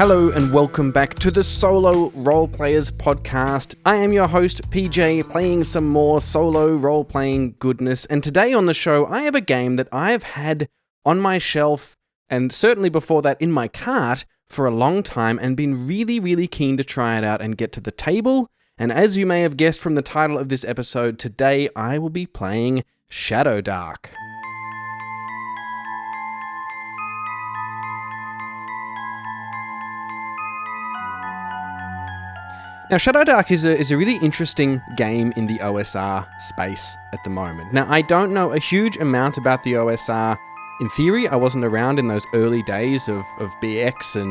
Hello and welcome back to the Solo RolePlayers Podcast. I am your host, PJ, playing some more solo role-playing goodness, and today on the show I have a game that I have had on my shelf, and certainly before that in my cart, for a long time, and been really keen to try it out and get to the table. And as you may have guessed from the title of this episode, today I will be playing ShadowDark. Now, ShadowDark is a really interesting game in the OSR space at the moment. Now, I don't know a huge amount about the OSR. In theory, I wasn't around in those early days of BX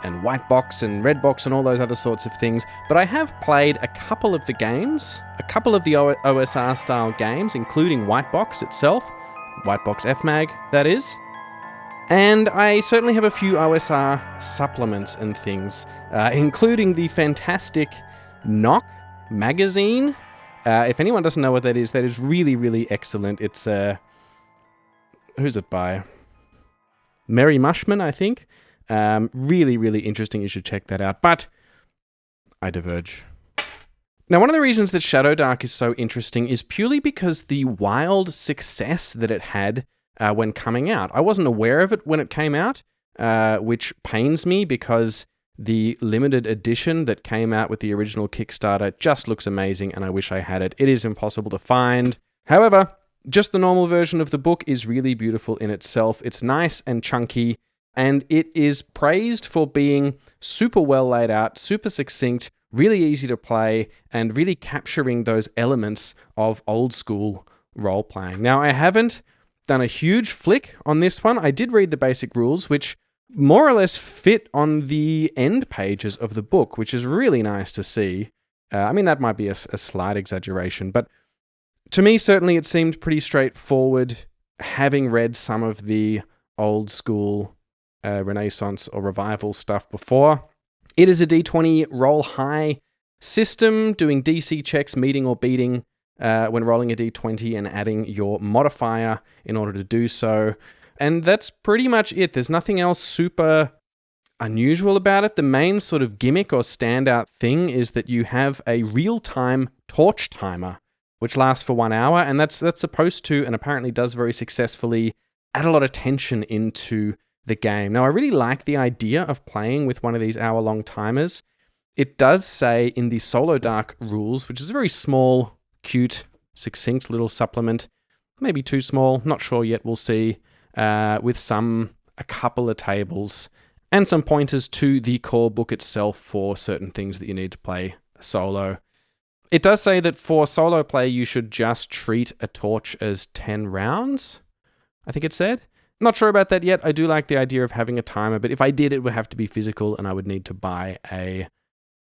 and White Box and Red Box and all those other sorts of things, but I have played a couple of the games, a couple of the OSR style games, including White Box itself, White Box FMAG, that is. And I certainly have a few OSR supplements and things, including the fantastic Knock magazine. If anyone doesn't know what that is really excellent. It's, who's it by? Mary Mushman, I think. Really interesting. You should check that out. But I diverge. Now, one of the reasons that ShadowDark is so interesting is purely because the wild success that it had when coming out. I wasn't aware of it when it came out, which pains me because the limited edition that came out with the original Kickstarter just looks amazing and I wish I had it. It is impossible to find. However, just the normal version of the book is really beautiful in itself. It's nice and chunky, and it is praised for being super well laid out, super succinct, really easy to play, and really capturing those elements of old school role-playing. Now, I haven't done a huge flick on this one. I did read the basic rules, which more or less fit on the end pages of the book, which is really nice to see. I mean, that might be a slight exaggeration, but to me, certainly it seemed pretty straightforward, having read some of the old school Renaissance or Revival stuff before. It is a D20 roll high system, doing DC checks, meeting or beating when rolling a D20 and adding your modifier in order to do so. And that's pretty much it. There's nothing else super unusual about it. The main sort of gimmick or standout thing is that you have a real-time torch timer, which lasts for 1 hour, and that's supposed to, and apparently does very successfully, add a lot of tension into the game. Now, I really like the idea of playing with one of these hour-long timers. It does say in the SoloDark rules, which is a very small, cute, succinct little supplement, maybe too small, not sure yet, we'll see, with a couple of tables and some pointers to the core book itself for certain things that you need to play solo. It does say that for solo play, you should just treat a torch as 10 rounds, I think it said. Not sure about that yet. I do like the idea of having a timer, but if I did, it would have to be physical and I would need to buy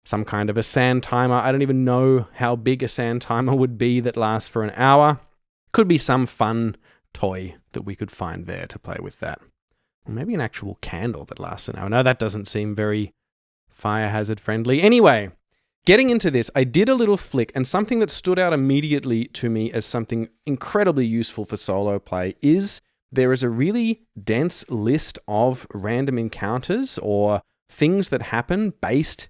some kind of a sand timer. I don't even know how big a sand timer would be that lasts for an hour. Could be some fun toy that we could find there to play with that. Or maybe an actual candle that lasts an hour. No, that doesn't seem very fire hazard friendly. Anyway, getting into this, I did a little flick, and something that stood out immediately to me as something incredibly useful for solo play is there is a really dense list of random encounters or things that happen based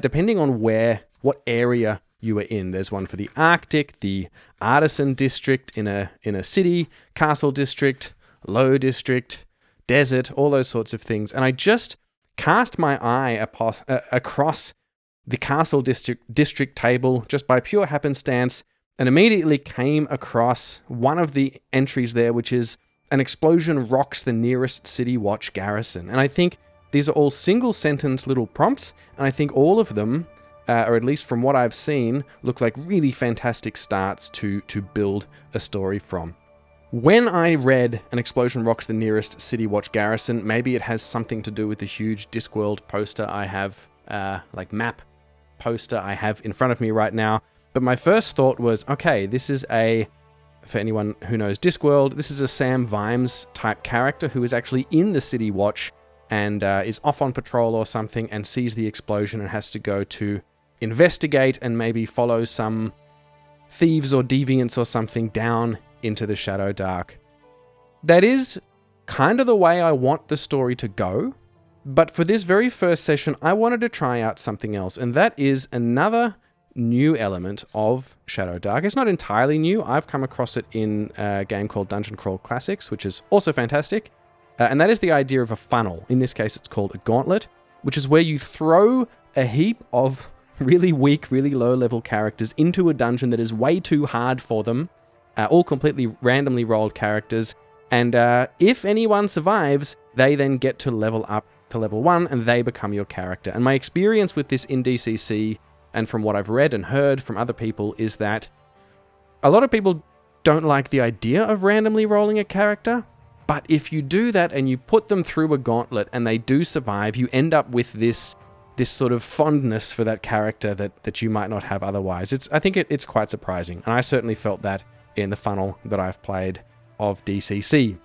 depending on what area you are in. There's one for the Arctic, the Artisan District in a city, Castle District, Low District, Desert, all those sorts of things. And I just cast my eye across the Castle District table just by pure happenstance and immediately came across one of the entries there, which is an explosion rocks the nearest City Watch garrison. And I think these are all single sentence little prompts, and I think all of them, or at least from what I've seen, look like really fantastic starts to build a story from. When I read an explosion rocks the nearest City Watch garrison, maybe it has something to do with the huge Discworld poster I have, map poster I have in front of me right now. But my first thought was, okay, this is for anyone who knows Discworld, this is a Sam Vimes type character who is actually in the City Watch and is off on patrol or something and sees the explosion and has to go to investigate and maybe follow some thieves or deviants or something down into the ShadowDark. That is kind of the way I want the story to go, But for this very first session, I wanted to try out something else, and that is another new element of ShadowDark. It's not entirely new. I've come across it in a game called Dungeon Crawl Classics, which is also fantastic. And that is the idea of a funnel. In this case, it's called a gauntlet, which is where you throw a heap of really weak, really low-level characters into a dungeon that is way too hard for them, all completely randomly rolled characters. And if anyone survives, they then get to level up to level 1, and they become your character. And my experience with this in DCC, and from what I've read and heard from other people, is that a lot of people don't like the idea of randomly rolling a character, but if you do that and you put them through a gauntlet and they do survive, you end up with this sort of fondness for that character that you might not have otherwise. I think it's quite surprising, and I certainly felt that in the funnel that I've played of DCC.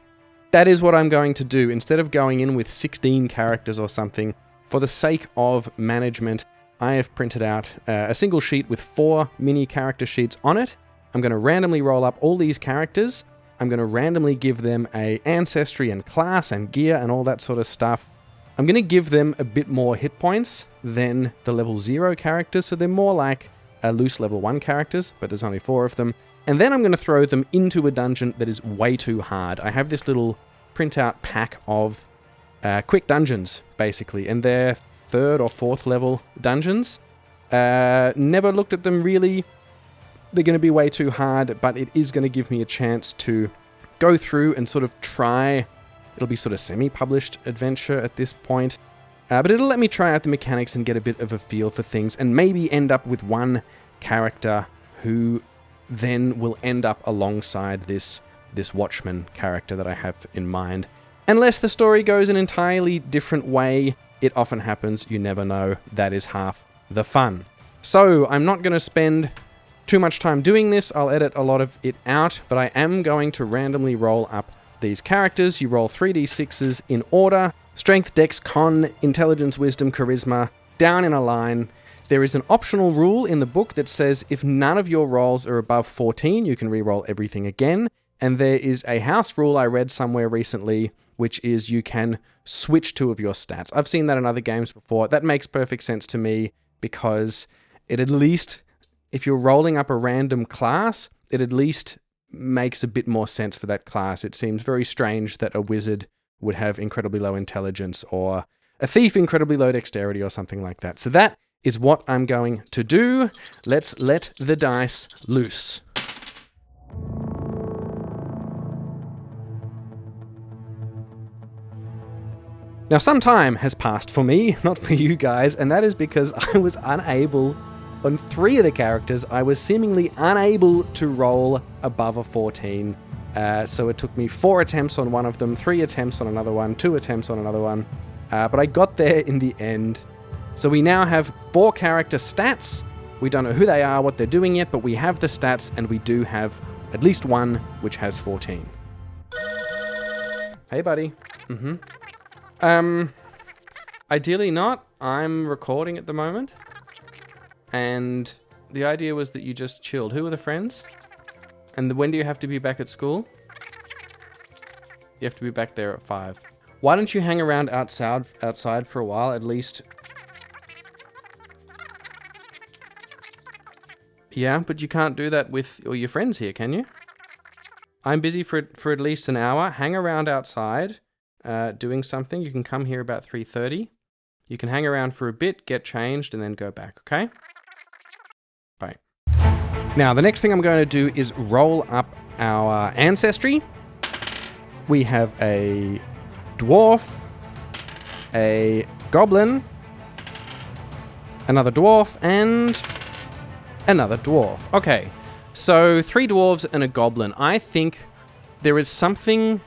That is what I'm going to do. Instead of going in with 16 characters or something, for the sake of management, I have printed out a single sheet with 4 mini character sheets on it. I'm going to randomly roll up all these characters. I'm going to randomly give them a ancestry and class and gear and all that sort of stuff. I'm going to give them a bit more hit points than the level 0 characters, so they're more like loose level 1 characters, but there's only 4 of them. And then I'm going to throw them into a dungeon that is way too hard. I have this little printout pack of quick dungeons, basically, and they're 3rd or 4th level dungeons. Never looked at them really. They're going to be way too hard, but it is going to give me a chance to go through and sort of try. It'll be sort of semi-published adventure at this point, but it'll let me try out the mechanics and get a bit of a feel for things, and maybe end up with one character who then will end up alongside this Watchman character that I have in mind. Unless the story goes an entirely different way, it often happens, you never know. That is half the fun. So I'm not going to spend too much time doing this. I'll edit a lot of it out, but I am going to randomly roll up these characters. You roll 3d6s in order: strength, dex, con, intelligence, wisdom, charisma, down in a line. There is an optional rule in the book that says if none of your rolls are above 14, you can re-roll everything again. And there is a house rule I read somewhere recently, which is you can switch 2 of your stats. I've seen that in other games before. That makes perfect sense to me, because it at least, if you're rolling up a random class, it at least makes a bit more sense for that class. It seems very strange that a wizard would have incredibly low intelligence, or a thief incredibly low dexterity, or something like that. So that is what I'm going to do. Let's let the dice loose. Now, some time has passed for me, not for you guys, and that is because I was unable, on 3 of the characters, I was seemingly unable to roll above a 14. So it took me 4 attempts on one of them, 3 attempts on another one, 2 attempts on another one, but I got there in the end. So we now have 4 character stats. We don't know who they are, what they're doing yet, but we have the stats, and we do have at least one which has 14. Hey, buddy. Ideally not. I'm recording at the moment, and the idea was that you just chilled. Who are the friends? And when do you have to be back at school? You have to be back there at 5. Why don't you hang around outside for a while, at least? Yeah, but you can't do that with all your friends here, can you? I'm busy for at least an hour. Hang around outside, doing something. You can come here about 3:30. You can hang around for a bit, get changed, and then go back, okay? Bye. Now, the next thing I'm going to do is roll up our ancestry. We have a dwarf, a goblin, another dwarf, and another dwarf. Okay, so 3 dwarves and a goblin. I think there is something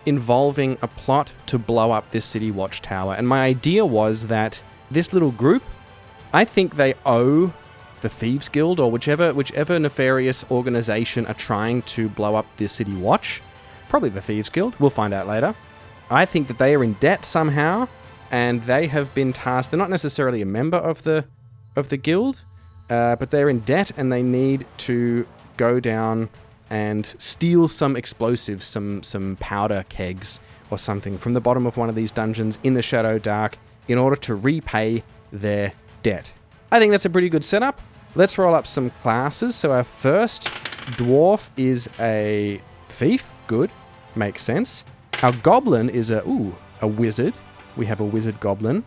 involving a plot to blow up this city watchtower, and my idea was that this little group, I think they owe the Thieves Guild, or whichever nefarious organization are trying to blow up this city watch, probably the Thieves Guild, we'll find out later. I think that they are in debt somehow, and they have been tasked. They're not necessarily a member of the guild, but they're in debt, and they need to go down and steal some explosives, some powder kegs or something from the bottom of one of these dungeons in the ShadowDark in order to repay their debt. I think that's a pretty good setup. Let's roll up some classes. So our first dwarf is a thief. Good. Makes sense. Our goblin is a wizard. We have a wizard goblin.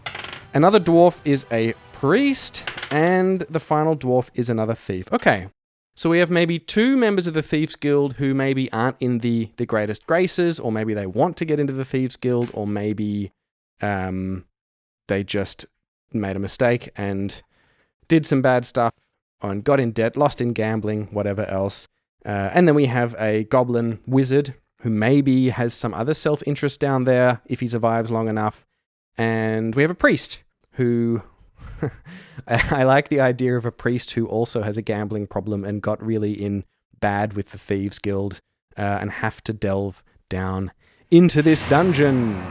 Another dwarf is a priest. And the final dwarf is another thief. Okay. So we have maybe 2 members of the Thieves Guild who maybe aren't in the greatest graces, or maybe they want to get into the Thieves Guild, or maybe they just made a mistake and did some bad stuff and got in debt, lost in gambling, whatever else. And then we have a goblin wizard who maybe has some other self-interest down there if he survives long enough. And we have a priest who... I like the idea of a priest who also has a gambling problem and got really in bad with the Thieves Guild and have to delve down into this dungeon.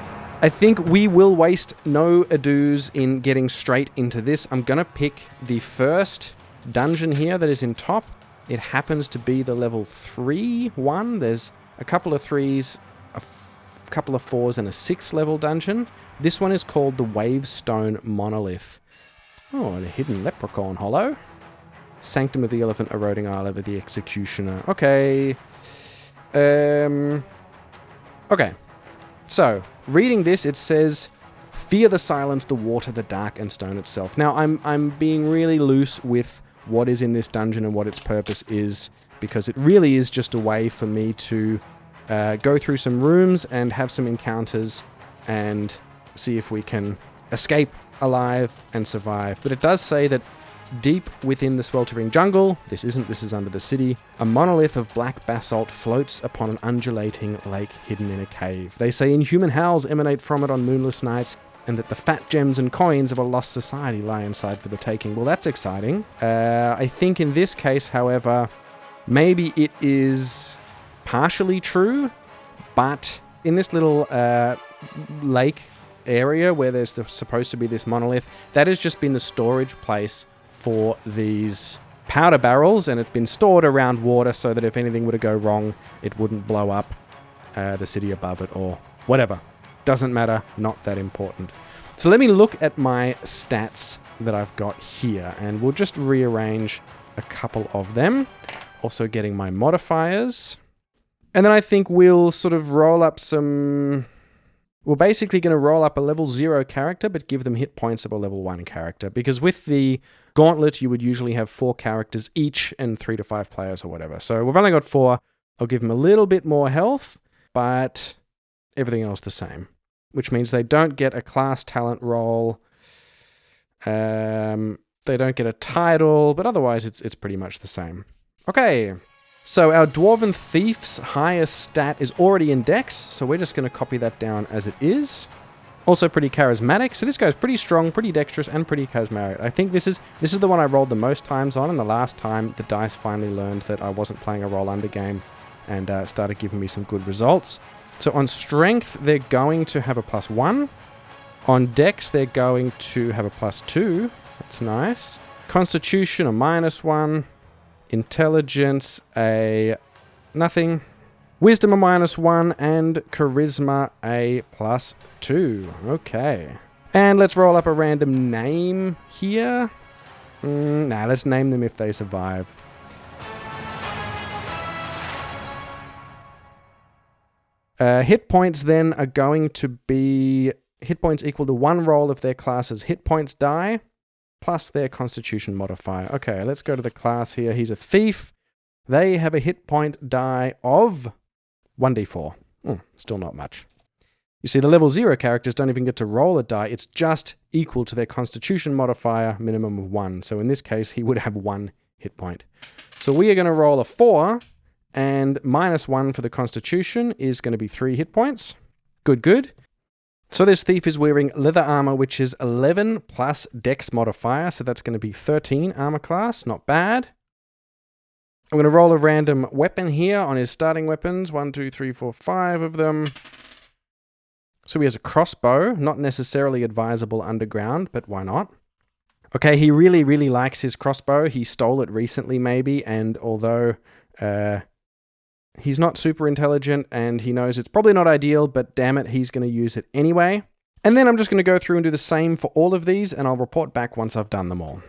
I think we will waste no ados in getting straight into this. I'm going to pick the first dungeon here that is in top. It happens to be the level 3 one. There's a couple of 3s, a couple of 4s, and a 6th level dungeon. This one is called the Wavestone Monolith. Oh, and a hidden leprechaun hollow. Sanctum of the Elephant, Eroding Isle of the Executioner. Okay. Okay. So, reading this, it says, "Fear the silence, the water, the dark, and stone itself." Now, I'm being really loose with what is in this dungeon and what its purpose is, because it really is just a way for me to go through some rooms and have some encounters and see if we can escape alive and survive. But it does say that deep within the sweltering jungle, this is under the city, a monolith of black basalt floats upon an undulating lake hidden in a cave. They say inhuman howls emanate from it on moonless nights, and that the fat gems and coins of a lost society lie inside for the taking. Well, that's exciting. I think in this case, however, maybe it is partially true, but in this little lake area where there's supposed to be this monolith, that has just been the storage place for these powder barrels, and it's been stored around water so that if anything were to go wrong, it wouldn't blow up the city above it or whatever. Doesn't matter, not that important. So let me look at my stats that I've got here, and we'll just rearrange a couple of them. Also getting my modifiers. And then I think we'll sort of roll up some... We're basically going to roll up a level 0 character, but give them hit points of a level 1 character. Because with the gauntlet, you would usually have 4 characters each and 3 to 5 players or whatever. So we've only got 4. I'll give them a little bit more health, but everything else the same. Which means they don't get a class talent roll. They don't get a title, but otherwise it's pretty much the same. Okay. So our Dwarven Thief's highest stat is already in Dex, so we're just going to copy that down as it is. Also pretty charismatic, so this guy's pretty strong, pretty dexterous, and pretty charismatic. I think this is the one I rolled the most times on, and the last time the dice finally learned that I wasn't playing a roll-under game and started giving me some good results. So on Strength, they're going to have a +1. On Dex, they're going to have a +2. That's nice. Constitution, a -1. Intelligence, a nothing. Wisdom, a -1. And Charisma, a +2. Okay. And let's roll up a random name here. Let's name them if they survive. Hit points then are going to be hit points equal to 1 roll of their class's hit points die, plus their constitution modifier. Okay, let's go to the class here. He's a thief. They have a hit point die of 1d4. Still not much. You see, the level 0 characters don't even get to roll a die. It's just equal to their constitution modifier, minimum of 1. So in this case, he would have 1 hit point. So we are going to roll a 4, and -1 for the constitution is going to be 3 hit points. Good. So this thief is wearing leather armor, which is 11 plus dex modifier. So that's going to be 13 armor class. Not bad. I'm going to roll a random weapon here on his starting weapons. 1, 2, 3, 4, 5 of them. So he has a crossbow. Not necessarily advisable underground, but why not? Okay, he really, really likes his crossbow. He stole it recently maybe, and although He's not super intelligent, and he knows it's probably not ideal, but damn it, he's going to use it anyway. And then I'm just going to go through and do the same for all of these, and I'll report back once I've done them all.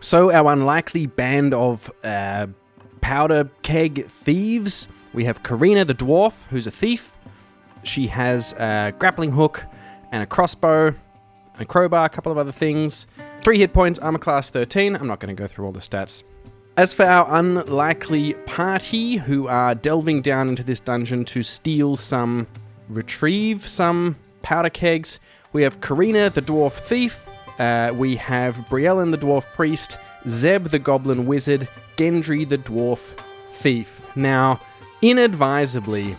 So our unlikely band of powder keg thieves. We have Karina the dwarf, who's a thief. She has a grappling hook and a crossbow, a crowbar, a couple of other things. 3 hit points, armor class 13. I'm not going to go through all the stats. As for our unlikely party, who are delving down into this dungeon to retrieve some powder kegs, we have Karina the dwarf thief. We have Briellen the dwarf priest, Zeb the goblin wizard, Gendry the dwarf thief. Now, inadvisably,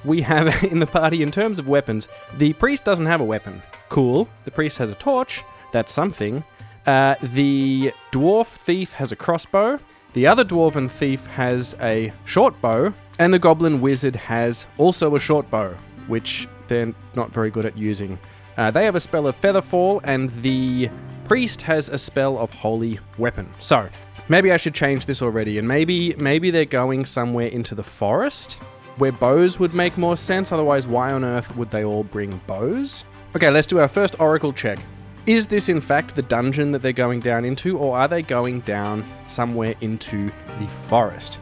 we have in the party, in terms of weapons, the priest doesn't have a weapon. Cool. The priest has a torch. That's something. The dwarf thief has a crossbow. The other dwarven thief has a short bow. And the goblin wizard has also a short bow, which they're not very good at using. They have a spell of Featherfall, and the priest has a spell of Holy Weapon. So, maybe I should change this already, and maybe they're going somewhere into the forest, where bows would make more sense. Otherwise, why on earth would they all bring bows? Okay, let's do our first oracle check. Is this in fact the dungeon that they're going down into, or are they going down somewhere into the forest?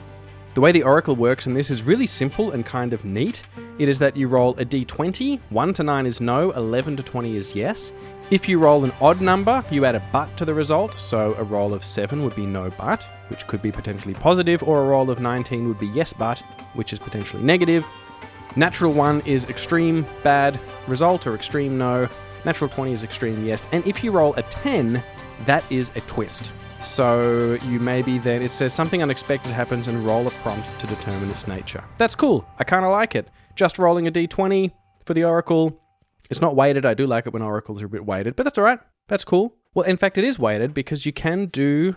The way the oracle works in this is really simple and kind of neat. It is that you roll a d20, 1 to 9 is no, 11 to 20 is yes. If you roll an odd number, you add a but to the result, so a roll of 7 would be no but, which could be potentially positive, or a roll of 19 would be yes but, which is potentially negative. Natural 1 is extreme bad result, or extreme no. Natural 20 is extreme yes. And if you roll a 10, that is a twist. So you maybe then, it says something unexpected happens and roll a prompt to determine its nature. That's cool. I kind of like it. Just rolling a d20 for the oracle. It's not weighted. I do like it when oracles are a bit weighted, but that's all right. That's cool. Well, in fact, it is weighted because you can do...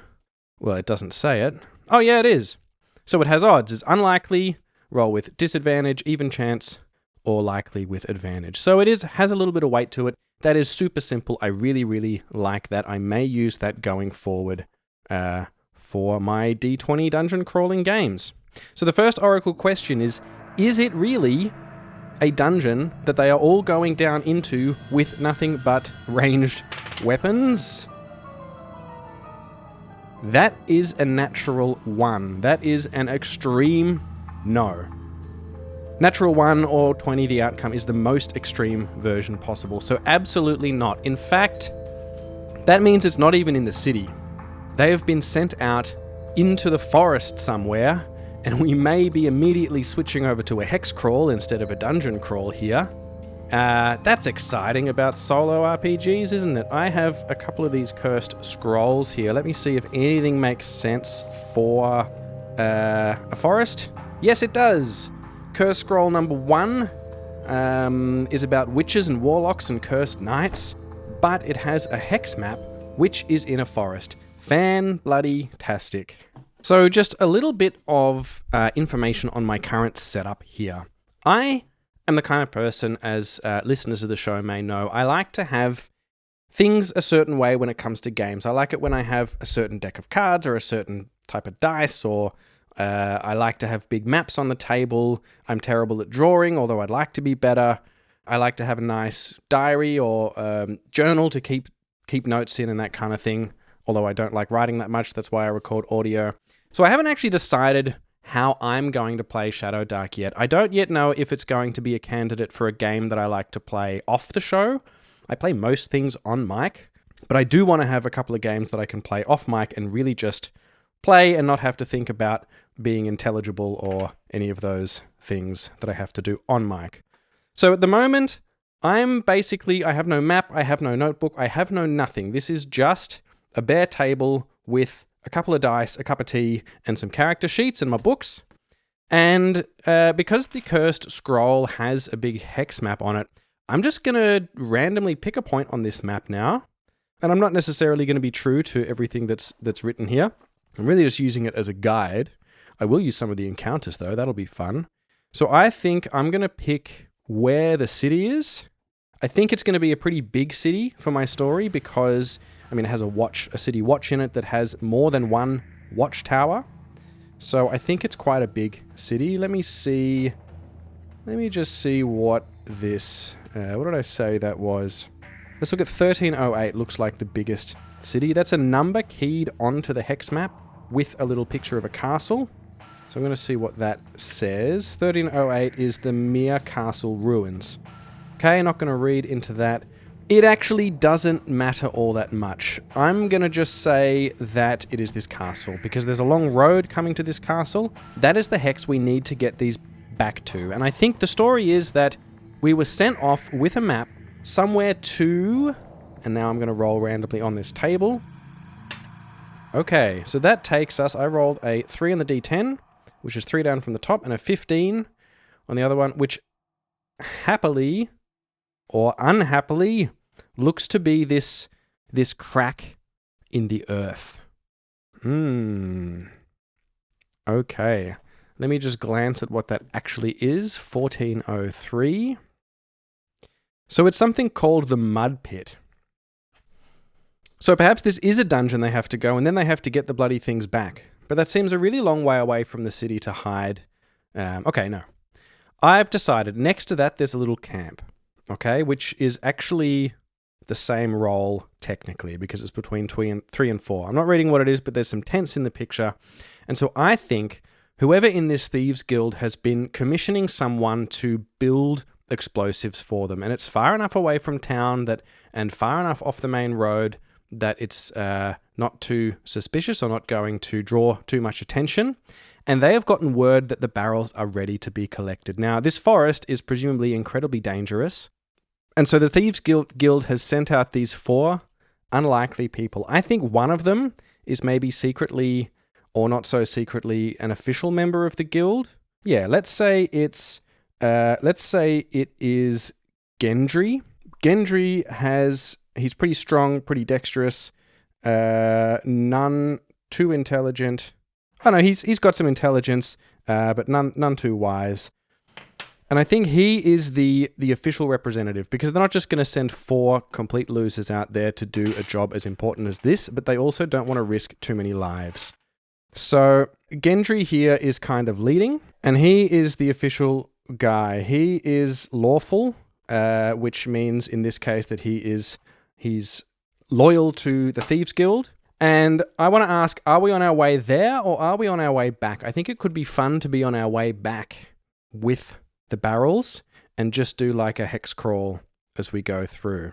Well, it doesn't say it. Oh, yeah, it is. So it has odds. It's unlikely, roll with disadvantage, even chance, or likely with advantage. So it has a little bit of weight to it. That is super simple. I really, really like that. I may use that going forward for my D20 dungeon crawling games. So the first oracle question is it really a dungeon that they are all going down into with nothing but ranged weapons? That is a natural 1. That is an extreme no. Natural 1 or 20, the outcome is the most extreme version possible. So absolutely not. In fact, that means it's not even in the city. They have been sent out into the forest somewhere, and we may be immediately switching over to a hex crawl instead of a dungeon crawl here. That's exciting about solo RPGs, isn't it? I have a couple of these cursed scrolls here. Let me see if anything makes sense for a forest. Yes, it does. Curse scroll number 1 is about witches and warlocks and cursed knights, but it has a hex map, which is in a forest. Fan-bloody-tastic. So just a little bit of information on my current setup here. I am the kind of person, as listeners of the show may know, I like to have things a certain way when it comes to games. I like it when I have a certain deck of cards or a certain type of dice, or I like to have big maps on the table. I'm terrible at drawing, although I'd like to be better. I like to have a nice diary or journal to keep notes in and that kind of thing, although I don't like writing that much. That's why I record audio. So I haven't actually decided how I'm going to play ShadowDark yet. I don't yet know if it's going to be a candidate for a game that I like to play off the show. I play most things on mic, but I do want to have a couple of games that I can play off mic and really just play and not have to think about being intelligible or any of those things that I have to do on mic. So at the moment, I have no map, I have no notebook, I have no nothing. This is just a bare table with a couple of dice, a cup of tea, and some character sheets and my books. And because the Cursed Scroll has a big hex map on it, I'm just going to randomly pick a point on this map now. And I'm not necessarily going to be true to everything that's written here. I'm really just using it as a guide. I will use some of the encounters, though. That'll be fun. So I think I'm going to pick where the city is. I think it's going to be a pretty big city for my story because, it has a city watch in it that has more than one watchtower. So I think it's quite a big city. Let me just see what this... what did I say that was? Let's look at 1308. Looks like the biggest city. That's a number keyed onto the hex map with a little picture of a castle. So I'm going to see what that says. 1308 is the Mere Castle Ruins. Okay, not going to read into that. It actually doesn't matter all that much. I'm going to just say that it is this castle, because there's a long road coming to this castle. That is the hex we need to get these back to. And I think the story is that we were sent off with a map somewhere to... And now I'm going to roll randomly on this table. Okay, so that takes us... I rolled a 3 on the D10, which is 3 down from the top, and a 15 on the other one, which happily... or unhappily, looks to be this crack in the earth. Okay. Let me just glance at what that actually is. 1403. So it's something called the Mud Pit. So perhaps this is a dungeon they have to go, and then they have to get the bloody things back. But that seems a really long way away from the city to hide. Okay, no. I've decided, next to that, there's a little camp. Okay, which is actually the same role technically, because it's between 3 and 4. I'm not reading what it is, but there's some tents in the picture. And so I think whoever in this Thieves Guild has been commissioning someone to build explosives for them. And it's far enough away from town and far enough off the main road that it's not too suspicious or not going to draw too much attention. And they have gotten word that the barrels are ready to be collected. Now, this forest is presumably incredibly dangerous. And so the Thieves Guild has sent out these 4 unlikely people. I think one of them is maybe secretly, or not so secretly, an official member of the guild. Yeah, let's say it is Gendry. Gendry he's pretty strong, pretty dexterous, none too intelligent. Oh no, he's got some intelligence, but none too wise. And I think he is the official representative, because they're not just going to send 4 complete losers out there to do a job as important as this, but they also don't want to risk too many lives. So Gendry here is kind of leading, and he is the official guy. He is lawful, which means in this case that he's loyal to the Thieves Guild. And I want to ask, are we on our way there or are we on our way back? I think it could be fun to be on our way back with the barrels and just do like a hex crawl as we go through.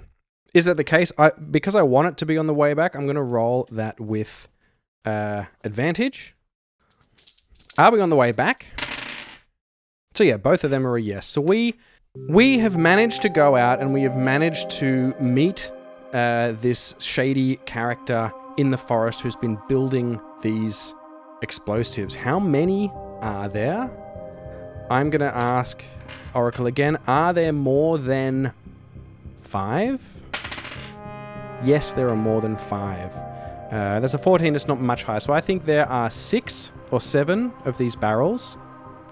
Is that the case? Because I want it to be on the way back, I'm going to roll that with advantage. Are we on the way back? So yeah, both of them are a yes. So we have managed to go out and we have managed to meet this shady character in the forest who's been building these explosives. How many are there? I'm going to ask Oracle again. Are there more than 5? Yes, there are more than 5. There's a 14, it's not much higher. So I think there are 6 or 7 of these barrels.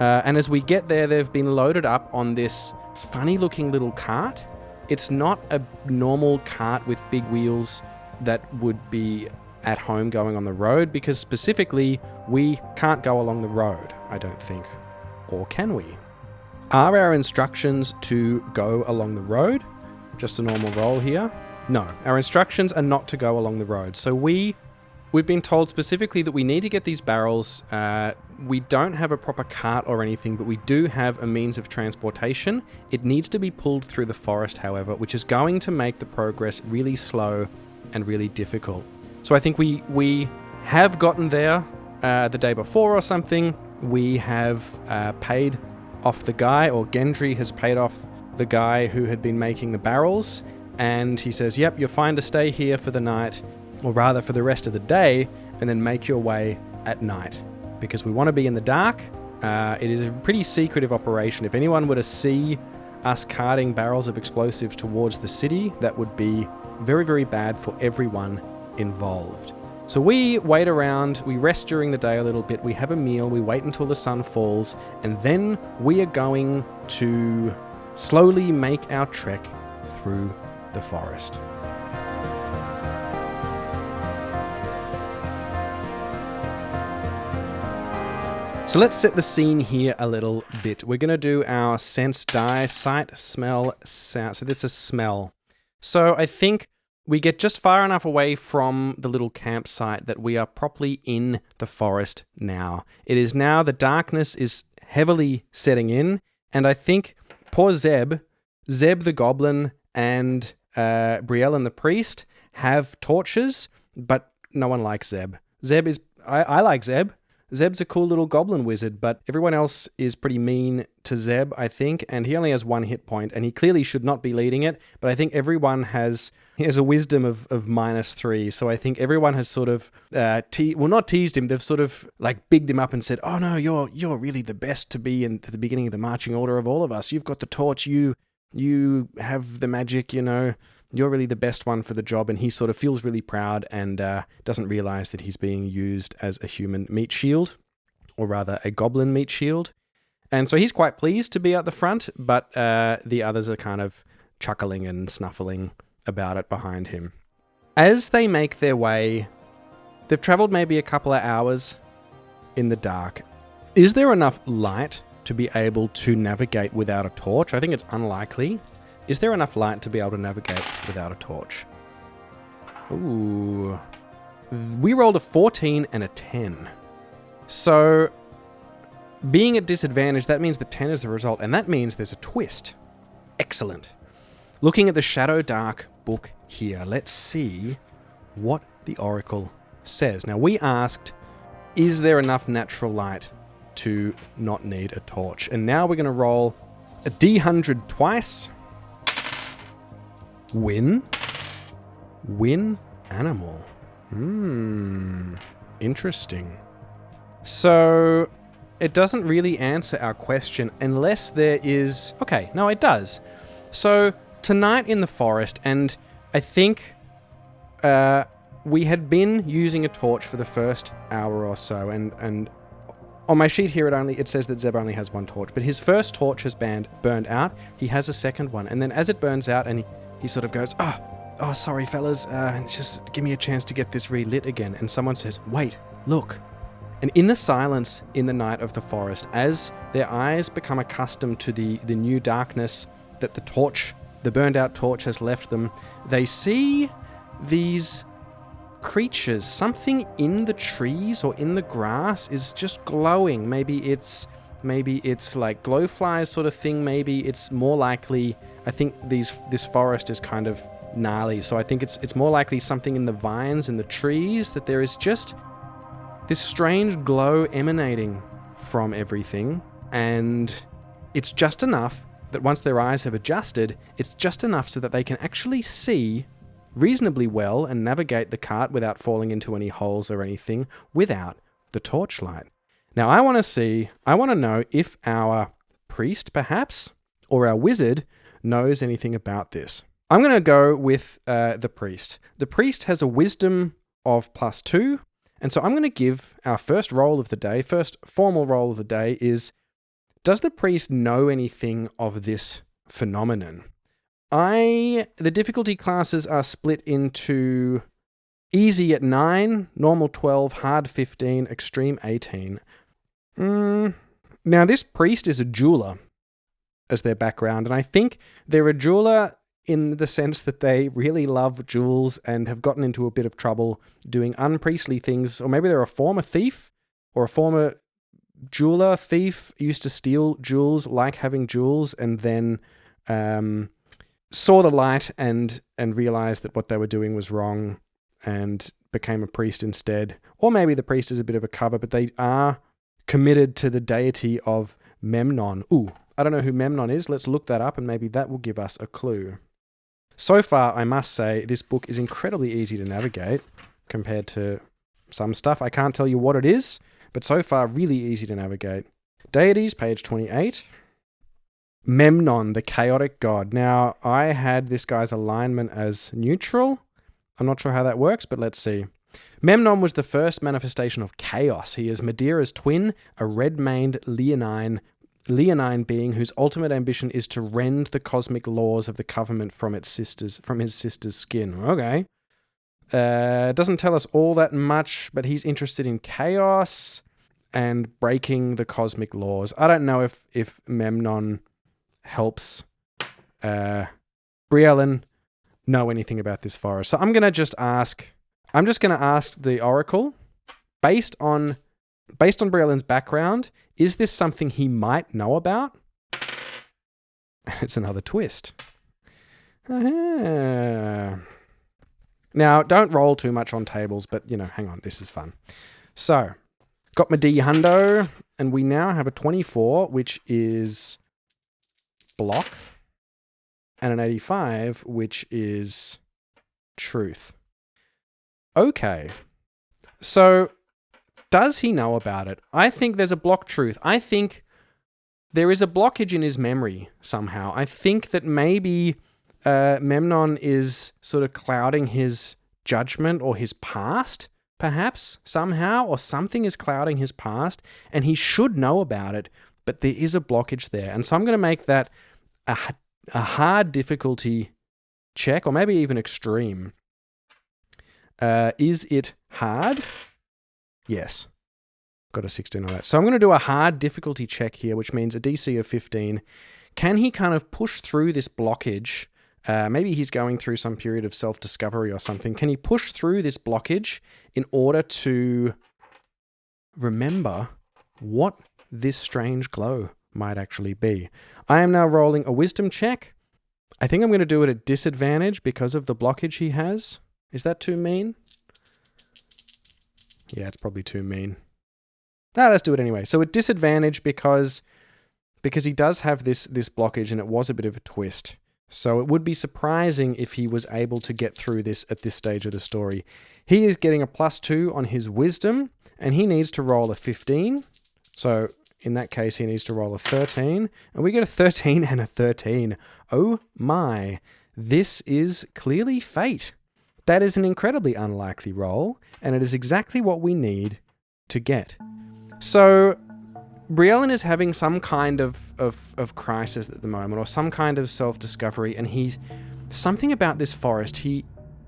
And as we get there, they've been loaded up on this funny looking little cart. It's not a normal cart with big wheels that would be at home going on the road, because specifically we can't go along the road, I don't think. Or can we? Are our instructions to go along the road? Just a normal roll here? No, our instructions are not to go along the road. So we've been told specifically that we need to get these barrels. We don't have a proper cart or anything, but we do have a means of transportation. It needs to be pulled through the forest, however, which is going to make the progress really slow and really difficult. So I think we have gotten there the day before or something. We have paid off the guy, or Gendry has paid off the guy who had been making the barrels, and he says, yep, you're fine to stay here for the night, or rather for the rest of the day, and then make your way at night, because we want to be in the dark. It is a pretty secretive operation. If anyone were to see us carting barrels of explosives towards the city, that would be very, very bad for everyone involved. So we wait around, we rest during the day a little bit, we have a meal, we wait until the sun falls, and then we are going to slowly make our trek through the forest. So let's set the scene here a little bit. We're going to do our sense die, sight, smell, sound. So that's a smell. So I think we get just far enough away from the little campsite that we are properly in the forest now. It is now, the darkness is heavily setting in, and I think poor Zeb the goblin, and Brielle and the priest have torches, but no one likes Zeb. I like Zeb. Zeb's a cool little goblin wizard, but everyone else is pretty mean to Zeb, I think, and he only has 1 hit point, and he clearly should not be leading it, but I think everyone has a wisdom of -3, so I think everyone has sort of, not teased him, they've sort of like bigged him up and said, oh no, you're really the best to be in the beginning of the marching order of all of us. You've got the torch, you have the magic, you're really the best one for the job, and he sort of feels really proud and doesn't realize that he's being used as a human meat shield, or rather a goblin meat shield. And so he's quite pleased to be at the front, but the others are kind of chuckling and snuffling about it behind him. As they make their way, they've traveled maybe a couple of hours in the dark. Is there enough light to be able to navigate without a torch? I think it's unlikely. Is there enough light to be able to navigate without a torch? Ooh. We rolled a 14 and a 10. So, being at disadvantage, that means the 10 is the result, and that means there's a twist. Excellent. Looking at the ShadowDark book here, let's see what the Oracle says. Now, we asked, is there enough natural light to not need a torch? And now we're going to roll a D100 twice. Win animal. Interesting. So it doesn't really answer our question unless there is... Okay, no, it does. So tonight in the forest, and I think we had been using a torch for the first hour or so, and on my sheet here it says that Zeb only has 1 torch, but his first torch has burned out. He has a second one, and then as it burns out, and he sort of goes, oh, sorry, fellas, just give me a chance to get this relit again. And someone says, wait, look. And in the silence in the night of the forest, as their eyes become accustomed to the new darkness that the burned out torch has left them, they see these creatures. Something in the trees or in the grass is just glowing. Maybe it's like glowflies sort of thing. Maybe it's more likely, I think this forest is kind of gnarly, so I think it's more likely something in the vines and the trees, that there is just this strange glow emanating from everything, and it's just enough that once their eyes have adjusted, it's just enough so that they can actually see reasonably well and navigate the cart without falling into any holes or anything without the torchlight. Now, I want to know if our priest, perhaps, or our wizard knows anything about this. I'm going to go with the priest. The priest has a wisdom of +2, and so I'm going to give our first formal roll of the day is, does the priest know anything of this phenomenon? The difficulty classes are split into easy at 9, normal 12, hard 15, extreme 18. Now, this priest is a jeweler as their background, and I think they're a jeweler in the sense that they really love jewels and have gotten into a bit of trouble doing unpriestly things, or maybe they're a former thief or a former jeweler thief, used to steal jewels, like having jewels, and then saw the light and realized that what they were doing was wrong and became a priest instead. Or maybe the priest is a bit of a cover, but they are committed to the deity of Memnon. Ooh, I don't know who Memnon is. Let's look that up, and maybe that will give us a clue. So far, I must say, this book is incredibly easy to navigate compared to some stuff. I can't tell you what it is, but so far, really easy to navigate. Deities, page 28. Memnon, the chaotic god. Now, I had this guy's alignment as neutral. I'm not sure how that works, but let's see. Memnon was the first manifestation of chaos. He is Madeira's twin, a red-maned leonine being whose ultimate ambition is to rend the cosmic laws of the covenant from his sister's skin. Okay. Doesn't tell us all that much, but he's interested in chaos. and breaking the cosmic laws. I don't know if Memnon helps Briellen know anything about this forest. So I'm just going to ask the Oracle, based on Briellen's background, is this something he might know about? It's another twist. Now, don't roll too much on tables, but, hang on, this is fun. So, got my D hundo, and we now have a 24, which is block, and an 85, which is truth. Okay. So, does he know about it? I think there's a block truth. I think there is a blockage in his memory somehow. I think that maybe Memnon is sort of clouding his judgment or his past, perhaps, somehow, or something is clouding his past, and he should know about it, but there is a blockage there. And so I'm going to make that a hard difficulty check, or maybe even extreme. Is it hard? Yes. Got a 16 on that. So I'm going to do a hard difficulty check here, which means a DC of 15. Can he kind of push through this blockage? Maybe he's going through some period of self-discovery or something. Can he push through this blockage in order to remember what this strange glow might actually be? I am now rolling a wisdom check. I think I'm going to do it at disadvantage because of the blockage he has. Is that too mean? Yeah, it's probably too mean. Let's do it anyway. So at disadvantage because he does have this blockage, and it was a bit of a twist. So it would be surprising if he was able to get through this at this stage of the story. He is getting a +2 on his wisdom, and he needs to roll a 15. So in that case, he needs to roll a 13. And we get a 13 and a 13. Oh my. This is clearly fate. That is an incredibly unlikely roll, and it is exactly what we need to get. So Briellen is having some kind of crisis at the moment, or some kind of self-discovery, and he's something about this forest.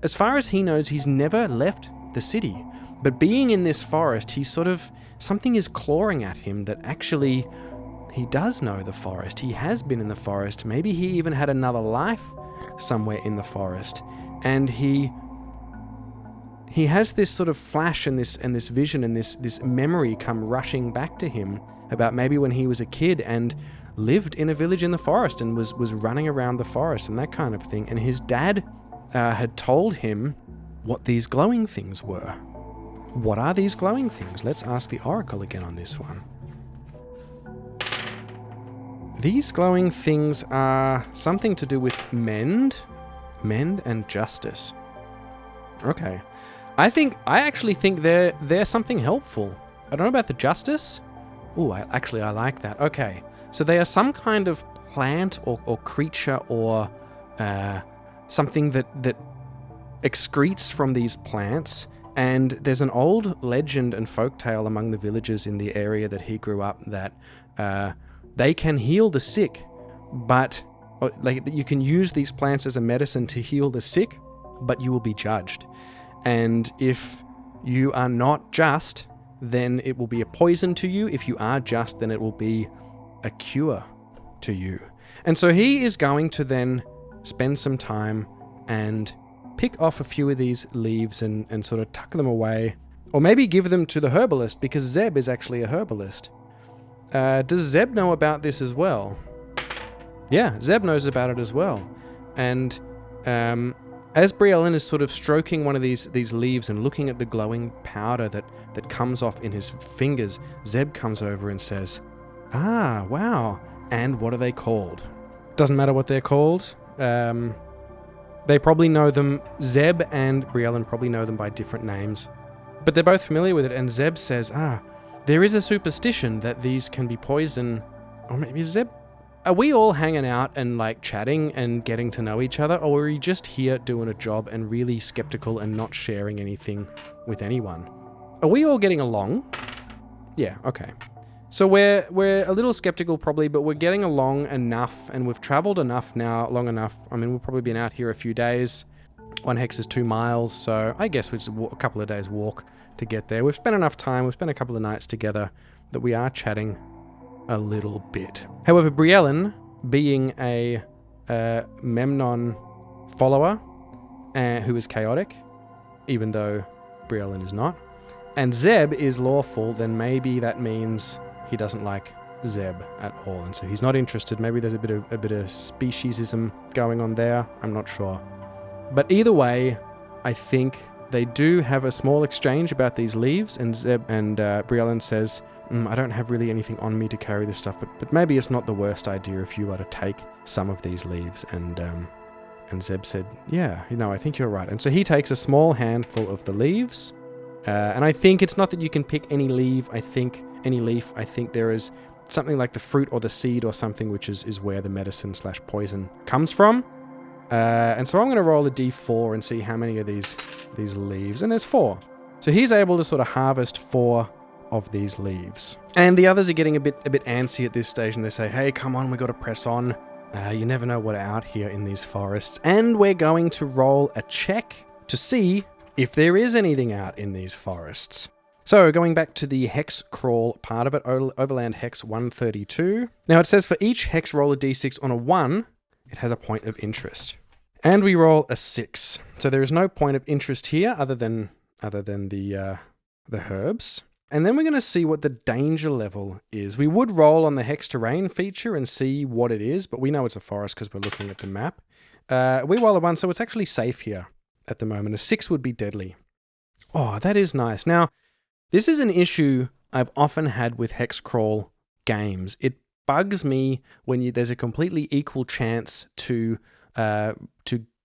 As far as he knows, he's never left the city, but being in this forest, something is clawing at him that actually he does know the forest. He has been in the forest. Maybe he even had another life somewhere in the forest, and he has this sort of flash and this vision and this memory come rushing back to him about maybe when he was a kid and lived in a village in the forest and was running around the forest and that kind of thing. And his dad had told him what these glowing things were. What are these glowing things? Let's ask the Oracle again on this one. These glowing things are something to do with mend and justice. Okay. I actually think they're something helpful. I don't know about the justice. Ooh, I like that. Okay. So they are some kind of plant or creature or something that excretes from these plants. And there's an old legend and folktale among the villagers in the area that he grew up that they can heal the sick, but you can use these plants as a medicine to heal the sick, but you will be judged. And if you are not just, then it will be a poison to you. If you are just, then it will be a cure to you. And so he is going to then spend some time and pick off a few of these leaves and sort of tuck them away. Or maybe give them to the herbalist, because Zeb is actually a herbalist. Does Zeb know about this as well? Yeah, Zeb knows about it as well. And as Briellen is sort of stroking one of these leaves and looking at the glowing powder that comes off in his fingers, Zeb comes over and says, "Ah, wow. And what are they called?" Doesn't matter what they're called. They probably know them. Zeb and Briellen probably know them by different names. But they're both familiar with it, and Zeb says, there is a superstition that these can be poison. Or maybe Zeb... Are we all hanging out and chatting and getting to know each other, or are we just here doing a job and really skeptical and not sharing anything with anyone? Are we all getting along? Yeah, okay. So we're a little skeptical probably, but we're getting along enough, and we've traveled enough now, long enough. I mean, we've probably been out here a few days. 1 hex is 2 miles, so I guess it's a couple of days walk to get there. We've spent enough time, we've spent a couple of nights together that we are chatting a little bit. However, Briellen, being a Memnon follower who is chaotic, even though Briellen is not, and Zeb is lawful, then maybe that means he doesn't like Zeb at all, and so he's not interested. Maybe there's a bit of speciesism going on there. I'm not sure. But either way, I think they do have a small exchange about these leaves, and Zeb and Briellen says, I don't have really anything on me to carry this stuff, but maybe it's not the worst idea if you were to take some of these leaves. And Zeb said, yeah, I think you're right. And so he takes a small handful of the leaves, and I think it's not that you can pick any leaf. I think there is something like the fruit or the seed or something, which is where the medicine/poison comes from. And so I'm going to roll a d4 and see how many of these leaves, and there's 4. So he's able to sort of harvest 4 of these leaves. And the others are getting a bit antsy at this stage, and they say, hey, come on, we got to press on. You never know what's out here in these forests. And we're going to roll a check to see if there is anything out in these forests. So going back to the hex crawl part of it, Overland Hex 132. Now it says for each hex roll a d6 on a 1, it has a point of interest. And we roll a 6. So there is no point of interest here other than the herbs. And then we're going to see what the danger level is. We would roll on the hex terrain feature and see what it is, but we know it's a forest because we're looking at the map. We roll a 1, so it's actually safe here at the moment. A 6 would be deadly. Oh, that is nice. Now, this is an issue I've often had with hex crawl games. It bugs me when there's a completely equal chance to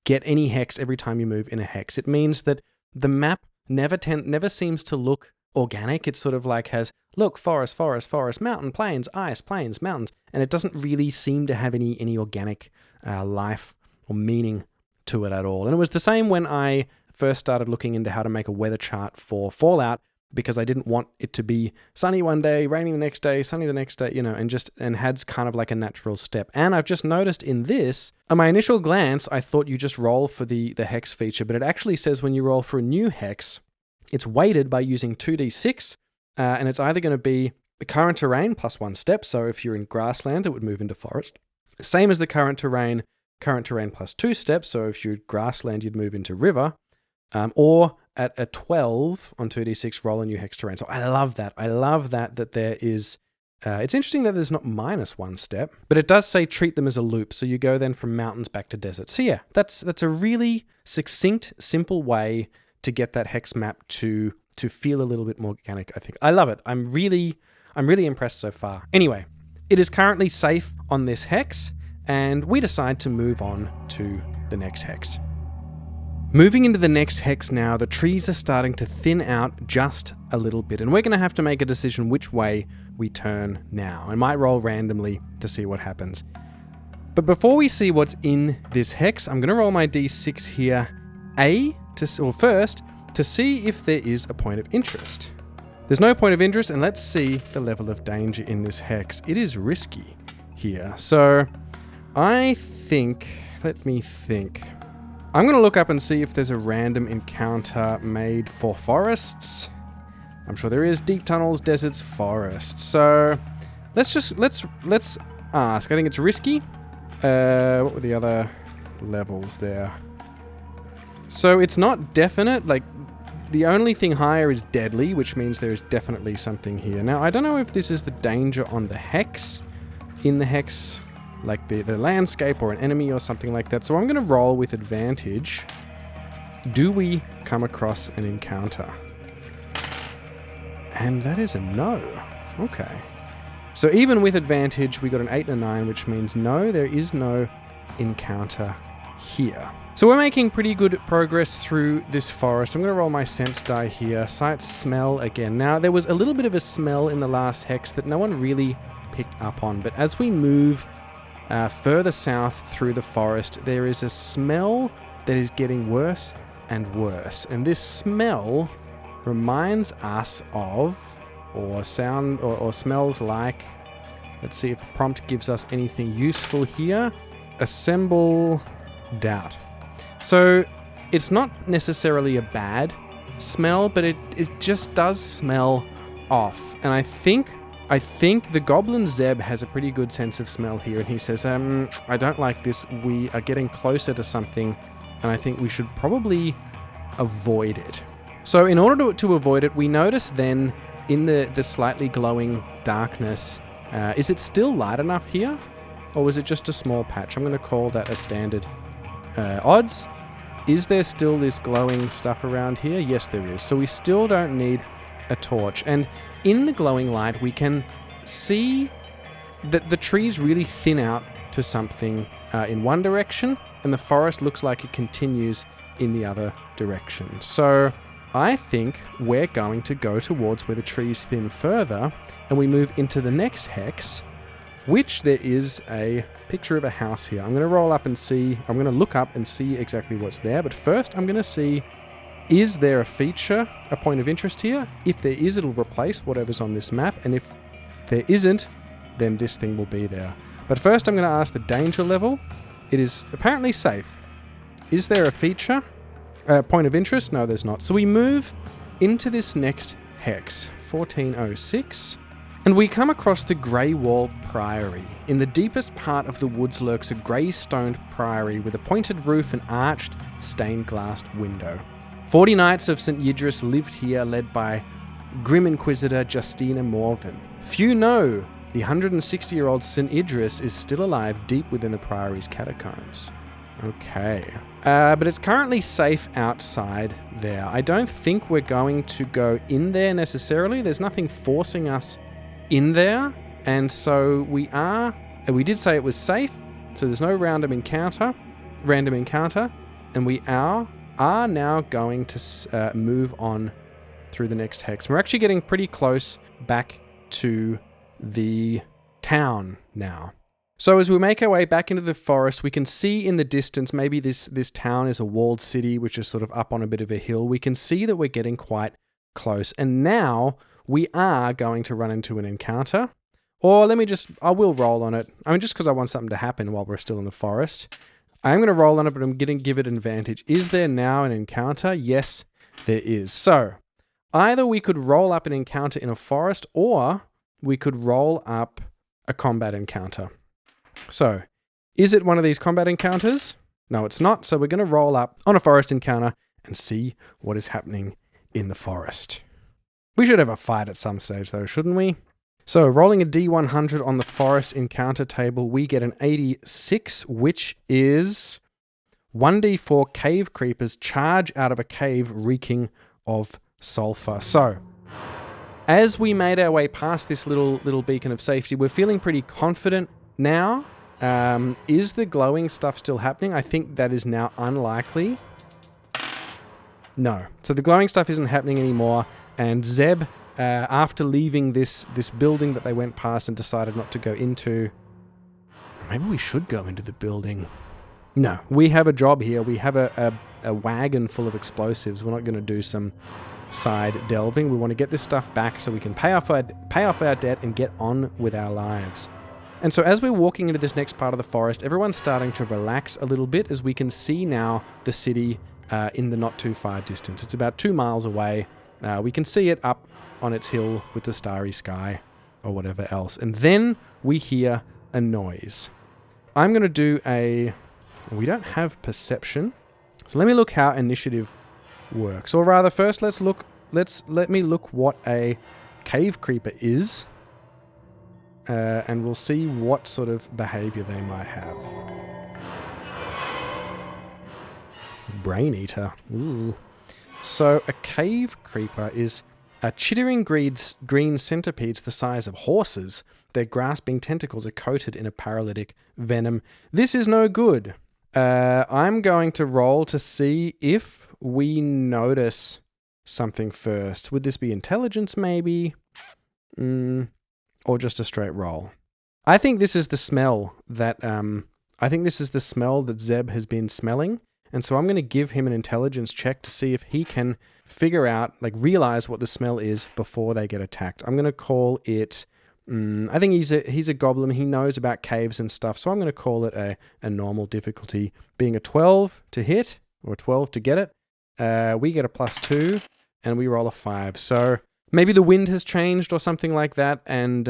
get any hex every time you move in a hex. It means that the map never seems to look organic. It sort of like has, look, forest, mountain, plains, ice, plains, mountains, and it doesn't really seem to have any organic life or meaning to it at all. And it was the same when I first started looking into how to make a weather chart for Fallout, because I didn't want it to be sunny one day, raining the next day, sunny the next day, and had kind of like a natural step. And I've just noticed in this, on my initial glance, I thought you just roll for the hex feature, but it actually says when you roll for a new hex, it's weighted by using 2d6, and it's either going to be the current terrain plus 1 step, so if you're in grassland, it would move into forest. Same as the current terrain plus 2 steps, so if you're grassland, you'd move into river, or at a 12 on 2d6, roll a new hex terrain. So I love that. That there is... it's interesting that there's not minus 1 step, but it does say treat them as a loop, so you go then from mountains back to desert. So yeah, that's a really succinct, simple way to get that hex map to feel a little bit more organic, I think. I love it. I'm really impressed so far. Anyway, it is currently safe on this hex, and we decide to move on to the next hex. Moving into the next hex now, the trees are starting to thin out just a little bit, and we're going to have to make a decision which way we turn now. I might roll randomly to see what happens. But before we see what's in this hex, I'm going to roll my d6 here, first, to see if there is a point of interest. There's no point of interest, and let's see the level of danger in this hex. It is risky here. So let me think. I'm going to look up and see if there's a random encounter made for forests. I'm sure there is. Deep tunnels, deserts, forests. So let's ask. I think it's risky. What were the other levels there? So it's not definite. Like, the only thing higher is deadly, which means there is definitely something here. Now, I don't know if this is the danger on the hex, in the hex, like the landscape or an enemy or something like that. So I'm going to roll with advantage. Do we come across an encounter? And that is a no. Okay. So even with advantage, we got an 8 and a 9, which means no, there is no encounter here. So we're making pretty good progress through this forest. I'm going to roll my sense die here. Sight, smell again. Now, there was a little bit of a smell in the last hex that no one really picked up on, but as we move further south through the forest, there is a smell that is getting worse and worse. And this smell reminds us of, or smells like, let's see if a prompt gives us anything useful here. Assemble doubt. So It's not necessarily a bad smell, but it just does smell off. And I think the goblin Zeb has a pretty good sense of smell here, and he says, I don't like this. We are getting closer to something, and I think we should probably avoid it. So in order to avoid it, we notice then in the slightly glowing darkness, is it still light enough here? Or was it just a small patch? I'm going to call that a standard odds. Is there still this glowing stuff around here? Yes, there is. So we still don't need a torch. And in the glowing light, we can see that the trees really thin out to something in one direction, and the forest looks like it continues in the other direction. So I think we're going to go towards where the trees thin further, and we move into the next hex, which there is a picture of a house here. I'm going to roll up and see, I'm going to look up and see exactly what's there, but first I'm going to see, is there a feature, a point of interest here? If there is, it'll replace whatever's on this map, and if there isn't, then this thing will be there. But first I'm going to ask the danger level. It is apparently safe. Is there a feature? Point of interest? No, there's not. So we move into this next hex, 1406, and we come across the Grey Wall Priory. In the deepest part of the woods lurks a grey-stoned priory with a pointed roof and arched, stained-glass window. 40 knights of St. Yidris lived here, led by Grim Inquisitor Justina Morven. Few know the 160-year-old St. Idris is still alive deep within the priory's catacombs. Okay. But it's currently safe outside there. I don't think we're going to go in there necessarily. There's nothing forcing us in there. And so we did say it was safe, so there's no random encounter. And we are now going to move on through the next hex. We're actually getting pretty close back to the town now. So as we make our way back into the forest, we can see in the distance, maybe this town is a walled city, which is sort of up on a bit of a hill. We can see that we're getting quite close. And now we are going to run into an encounter. Or I will roll on it. I mean, just because I want something to happen while we're still in the forest. I'm going to roll on it, but I'm going to give it an advantage. Is there now an encounter? Yes, there is. So either we could roll up an encounter in a forest, or we could roll up a combat encounter. So, is it one of these combat encounters? No, it's not. So we're going to roll up on a forest encounter and see what is happening in the forest. We should have a fight at some stage though, shouldn't we? So rolling a D100 on the forest encounter table, we get an 86, which is 1d4 cave creepers charge out of a cave reeking of sulfur. So, as we made our way past this little beacon of safety, we're feeling pretty confident now. Is the glowing stuff still happening? I think that is now unlikely. No. So the glowing stuff isn't happening anymore. And Zeb, after leaving this building that they went past and decided not to go into... Maybe we should go into the building. No. We have a job here. We have a wagon full of explosives. We're not going to do some side delving. We want to get this stuff back so we can pay off our debt and get on with our lives. And so as we're walking into this next part of the forest, everyone's starting to relax a little bit as we can see now the city in the not too far distance. It's about 2 miles away. We can see it up on its hill with the starry sky or whatever else. And then we hear a noise. I'm going to do we don't have perception. So let me look how initiative works. Or rather, first let me look what a cave creeper is. And we'll see what sort of behavior they might have. Brain eater. Ooh. So a cave creeper is a chittering green centipedes the size of horses. Their grasping tentacles are coated in a paralytic venom. This is no good. I'm going to roll to see if we notice something first. Would this be intelligence maybe? Or just a straight roll. I think this is the smell that Zeb has been smelling, and so I'm going to give him an intelligence check to see if he can figure out, realize what the smell is before they get attacked. I'm going to call it. I think he's a goblin. He knows about caves and stuff, so I'm going to call it a normal difficulty, being a 12 to hit. or 12 to get it. We get a +2, and we roll a 5. So maybe the wind has changed or something like that, and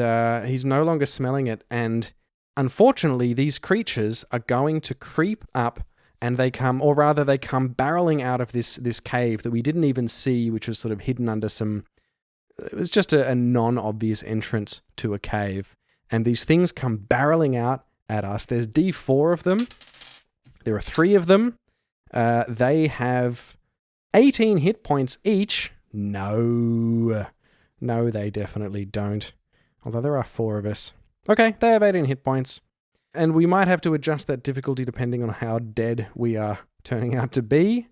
he's no longer smelling it. And unfortunately, these creatures are going to creep up, and they come barreling out of this cave that we didn't even see, which was sort of hidden under some... It was just a non-obvious entrance to a cave. And these things come barreling out at us. There's D4 of them. There are 3 of them. They have 18 hit points each. No, they definitely don't. Although there are 4 of us. Okay, they have 18 hit points. And we might have to adjust that difficulty depending on how dead we are turning out to be.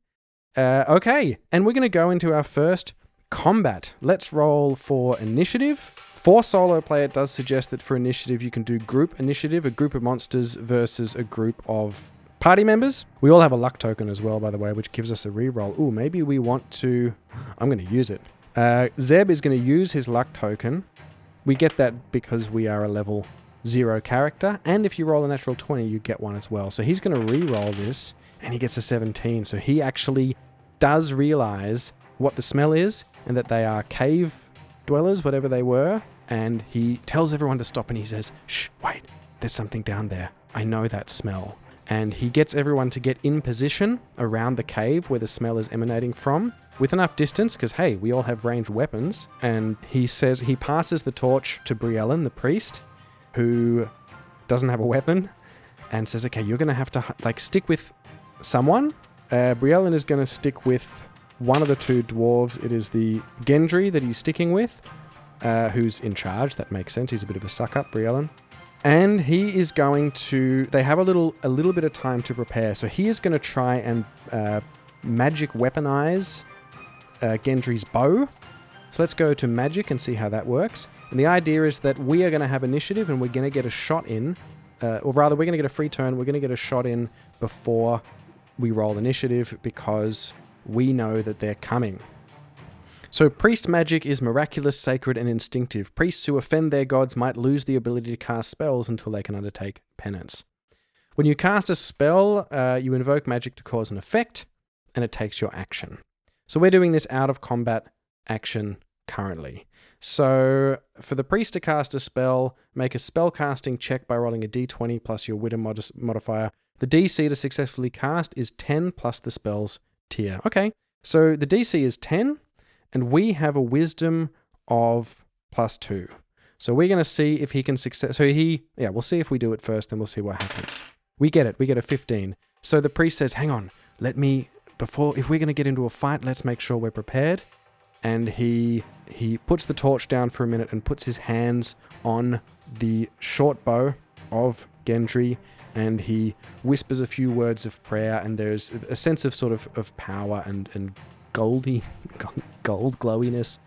Okay, and we're going to go into our first combat. Let's roll for initiative. For solo play, it does suggest that for initiative, you can do group initiative, a group of monsters versus a group of party members. We all have a luck token as well, by the way, which gives us a reroll. Ooh, maybe we want to... I'm going to use it. Zeb is going to use his luck token. We get that because we are a level 0 character, and if you roll a natural 20, you get one as well. So he's going to reroll this, and he gets a 17. So he actually does realize what the smell is, and that they are cave dwellers, whatever they were, and he tells everyone to stop, and he says, "Shh, wait, there's something down there. I know that smell." And he gets everyone to get in position around the cave where the smell is emanating from, with enough distance, because, hey, we all have ranged weapons. And he says, he passes the torch to Briellen, the priest, who doesn't have a weapon, and says, okay, you're going to have to, stick with someone. Briellen is going to stick with one of the 2 dwarves. It is the Gendry that he's sticking with, who's in charge. That makes sense. He's a bit of a suck-up, Briellen. And he is going to... They have a little bit of time to prepare. So he is going to try and magic weaponize Gendry's bow. So let's go to magic and see how that works. And the idea is that we are going to have initiative, and we're going to get a shot in. Or rather, we're going to get a free turn. We're going to get a shot in before we roll initiative, because we know that they're coming. So priest magic is miraculous, sacred, and instinctive. Priests who offend their gods might lose the ability to cast spells until they can undertake penance. When you cast a spell, you invoke magic to cause an effect, and it takes your action. So we're doing this out of combat action currently. So for the priest to cast a spell, make a spell casting check by rolling a d20 plus your wisdom modifier. The DC to successfully cast is 10 plus the spell's tier. Okay, so the DC is 10, and we have a wisdom of +2. So we're going to see if he can success. We'll see if we do it first, then we'll see what happens. We get it. We get a 15. So the priest says, hang on, if we're going to get into a fight, let's make sure we're prepared. And he puts the torch down for a minute and puts his hands on the short bow of Gendry, and he whispers a few words of prayer, and there's a sense of sort of power and gold glowiness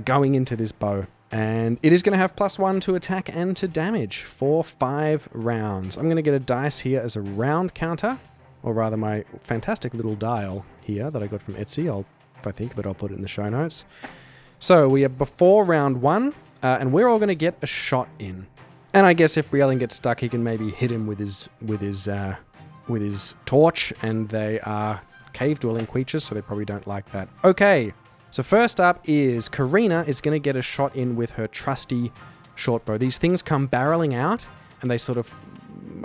going into this bow. And it is going to have +1 to attack and to damage for 5 rounds. I'm going to get a dice here as a round counter, or rather my fantastic little dial here that I got from Etsy. If I think of it, I'll put it in the show notes. So we are before round 1, and we're all going to get a shot in. And I guess if Briellen gets stuck, he can maybe hit him with his torch, and they are cave-dwelling creatures, so they probably don't like that. Okay, so first up is Karina is going to get a shot in with her trusty short bow. These things come barreling out, and they sort of...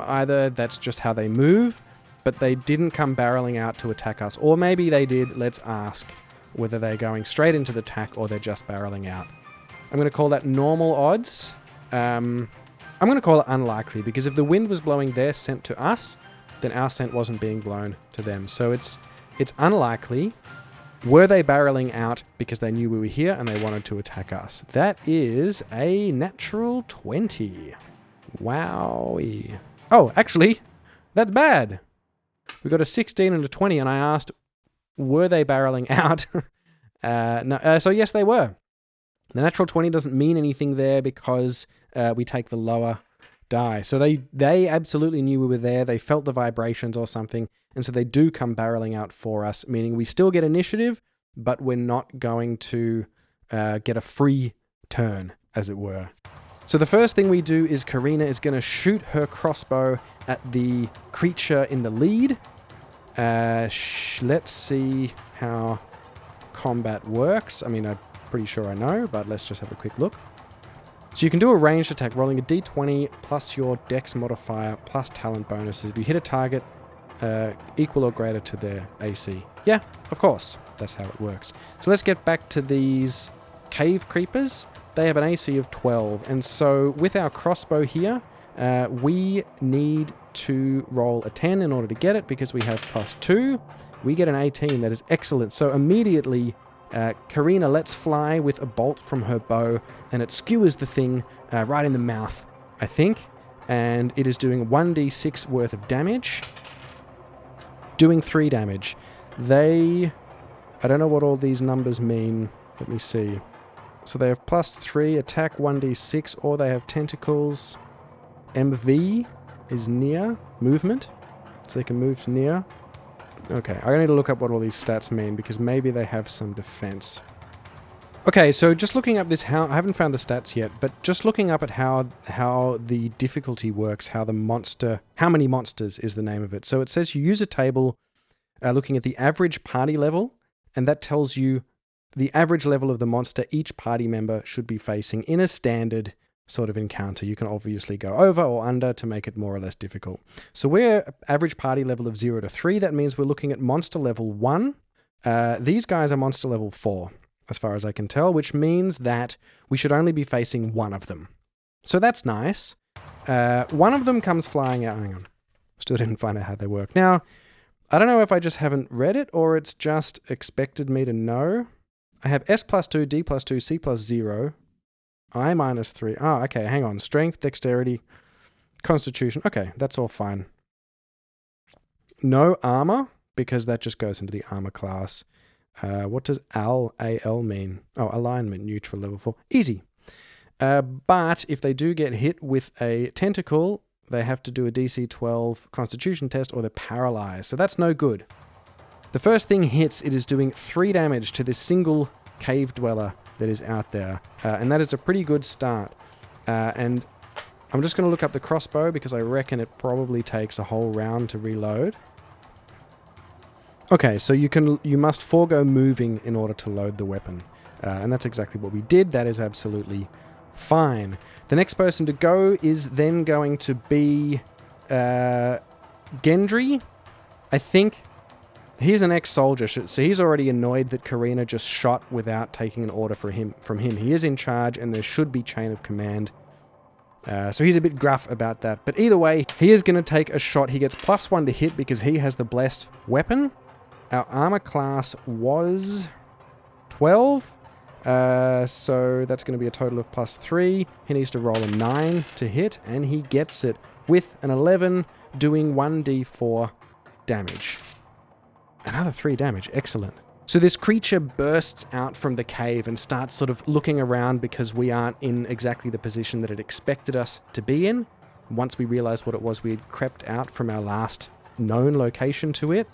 Either that's just how they move, but they didn't come barreling out to attack us. Or maybe they did. Let's ask whether they're going straight into the attack or they're just barreling out. I'm going to call that normal odds. I'm going to call it unlikely, because if the wind was blowing their scent to us, then our scent wasn't being blown to them. So it's unlikely. Were they barreling out because they knew we were here and they wanted to attack us? That is a natural 20. Wowie. Oh, actually, that's bad. We got a 16 and a 20, and I asked, were they barreling out? No. So yes, they were. The natural 20 doesn't mean anything there because we take the lower die. So they absolutely knew we were there. They felt the vibrations or something, and so they do come barreling out for us, meaning we still get initiative, but we're not going to get a free turn, as it were. So the first thing we do is Karina is going to shoot her crossbow at the creature in the lead. Let's see how combat works. I mean, I'm pretty sure I know, but let's just have a quick look. So you can do a ranged attack, rolling a d20 plus your dex modifier plus talent bonuses. If you hit a target equal or greater to their AC. Yeah, of course. That's how it works. So let's get back to these cave creepers. They have an AC of 12. And so with our crossbow here, we need to roll a 10 in order to get it because we have +2. We get an 18. That is excellent. So immediately, Karina lets fly with a bolt from her bow, and it skewers the thing right in the mouth, I think. And it is doing 1d6 worth of damage. Doing 3 damage. I don't know what all these numbers mean. Let me see. So they have +3, attack 1d6, or they have tentacles. MV is near movement, so they can move to near. Okay, I need to look up what all these stats mean, because maybe they have some defense. Okay, so just looking up this, I haven't found the stats yet, but just looking up at how the difficulty works, how many monsters is the name of it. So it says you use a table looking at the average party level, and that tells you the average level of the monster each party member should be facing in a standard sort of encounter. You can obviously go over or under to make it more or less difficult. So we're average party level of 0 to 3. That means we're looking at monster level 1. These guys are monster level 4, as far as I can tell, which means that we should only be facing one of them. So that's nice. One of them comes flying out. Hang on. Still didn't find out how they work. Now, I don't know if I just haven't read it or it's just expected me to know. I have S +2, D +2, C +0, I -3. Oh, okay, hang on. Strength, dexterity, constitution. Okay, that's all fine. No armor, because that just goes into the armor class. What does AL mean? Oh, alignment, neutral, level 4. Easy. But if they do get hit with a tentacle, they have to do a DC 12 constitution test or they're paralyzed. So that's no good. The first thing hits, it is doing 3 damage to this single cave dweller that is out there. And that is a pretty good start. And I'm just going to look up the crossbow because I reckon it probably takes a whole round to reload. Okay, so you must forego moving in order to load the weapon. And that's exactly what we did. That is absolutely fine. The next person to go is then going to be Gendry. I think he's an ex-soldier, so he's already annoyed that Karina just shot without taking an order from him. He is in charge, and there should be chain of command. So he's a bit gruff about that. But either way, he is going to take a shot. He gets +1 to hit because he has the blessed weapon. Our armor class was 12. So that's going to be a total of +3. He needs to roll a 9 to hit, and he gets it with an 11, doing 1d4 damage. Another 3 damage. Excellent. So this creature bursts out from the cave and starts sort of looking around because we aren't in exactly the position that it expected us to be in. Once we realized what it was, we had crept out from our last known location to it.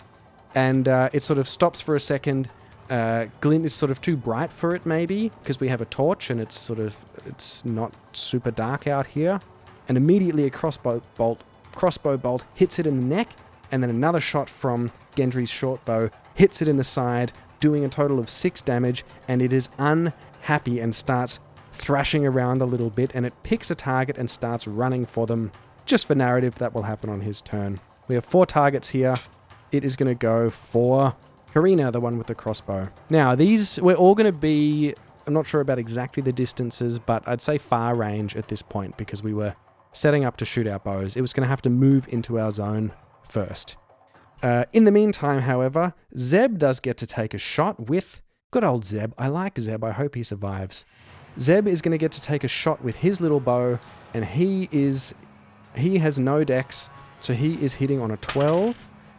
And it sort of stops for a second. Glint is sort of too bright for it, maybe, because we have a torch and it's not super dark out here. And immediately a crossbow bolt hits it in the neck, and then another shot from Gendry's short bow hits it in the side, doing a total of 6 damage, and it is unhappy and starts thrashing around a little bit, and it picks a target and starts running for them. Just for narrative, that will happen on his turn. We have 4 targets here. It is going to go for Karina, the one with the crossbow. Now, we're all going to be, I'm not sure about exactly the distances, but I'd say far range at this point because we were setting up to shoot our bows. It was going to have to move into our zone first. In the meantime, however, Zeb does get to take a shot with good old Zeb. I like Zeb. I hope he survives. Zeb is going to get to take a shot with his little bow, and he has no dex, so he is hitting on a 12,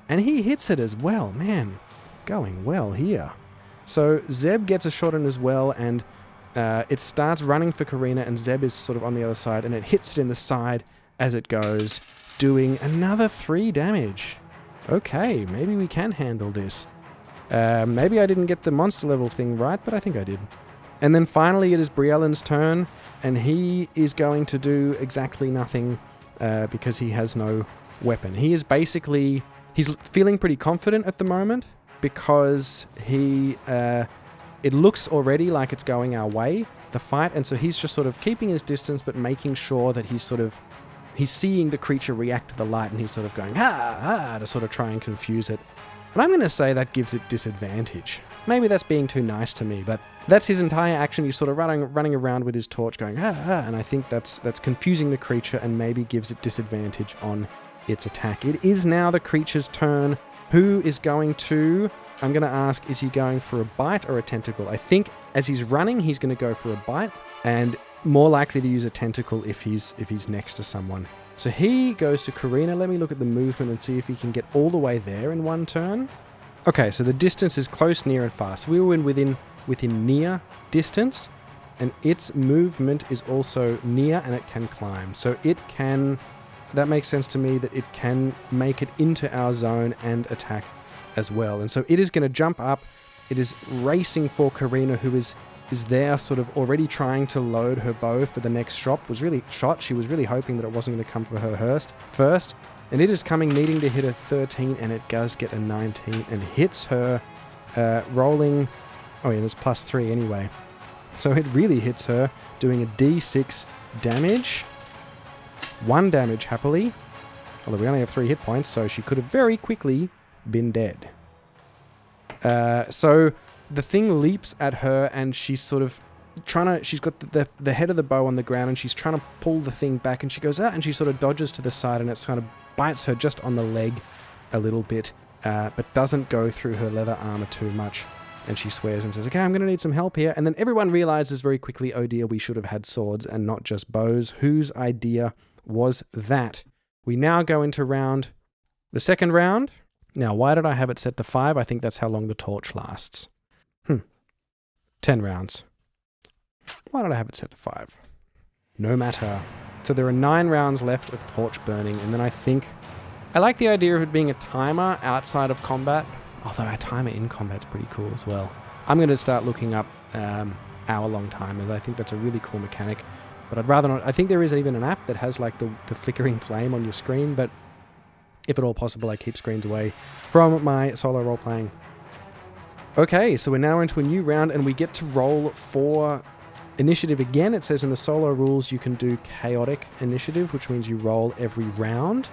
and he hits it as well. Man, going well here. So Zeb gets a shot in as well, and it starts running for Karina, and Zeb is sort of on the other side, and it hits it in the side as it goes, doing another 3 damage. Okay, maybe we can handle this. Maybe I didn't get the monster level thing right, but I think I did. And then finally it is Briellen's turn, and he is going to do exactly nothing because he has no weapon. He is basically He's feeling pretty confident at the moment because it looks already like it's going our way, the fight, and so he's just sort of keeping his distance but making sure that he's seeing the creature react to the light, and he's sort of going, ha, ha, to sort of try and confuse it. And I'm going to say that gives it disadvantage. Maybe that's being too nice to me, but that's his entire action. He's sort of running around with his torch going, ha, ha, and I think that's confusing the creature and maybe gives it disadvantage on its attack. It is now the creature's turn. Who is going to... I'm going to ask, is he going for a bite or a tentacle? I think as he's running, he's going to go for a bite, and more likely to use a tentacle if he's next to someone. So he goes to Karina. Let me look at the movement and see if he can get all the way there in one turn. Okay, so the distance is close, near, and far. So we were within near distance, and its movement is also near, and it can climb. So it can... That makes sense to me that it can make it into our zone and attack as well. And so it is going to jump up. It is racing for Karina, who is there sort of already trying to load her bow for the next shot. She was really hoping that it wasn't going to come for her first. And it is coming, needing to hit a 13, and it does get a 19 and hits her, rolling... Oh yeah, it's +3 anyway. So it really hits her, doing a d6 damage. 1 damage, happily. Although we only have 3 hit points, so she could have very quickly been dead. So the thing leaps at her, and she's sort of she's got the head of the bow on the ground, and she's trying to pull the thing back, and she goes, and she sort of dodges to the side, and it kind of bites her just on the leg a little bit, but doesn't go through her leather armor too much. And she swears and says, okay, I'm going to need some help here. And then everyone realizes very quickly, oh dear, we should have had swords and not just bows. Whose idea was that? We now go into the second round. Now, why did I have it set to 5? I think that's how long the torch lasts. 10 rounds. Why did I have it set to 5? No matter. So there are 9 rounds left of torch burning, and then I like the idea of it being a timer outside of combat, although a timer in combat's pretty cool as well. I'm going to start looking up hour-long timers. I think that's a really cool mechanic. But I'd rather not... I think there is even an app that has like the flickering flame on your screen, but if at all possible, I keep screens away from my solo role-playing. Okay, so we're now into a new round, and we get to roll for initiative again. It says in the solo rules you can do chaotic initiative, which means you roll every round,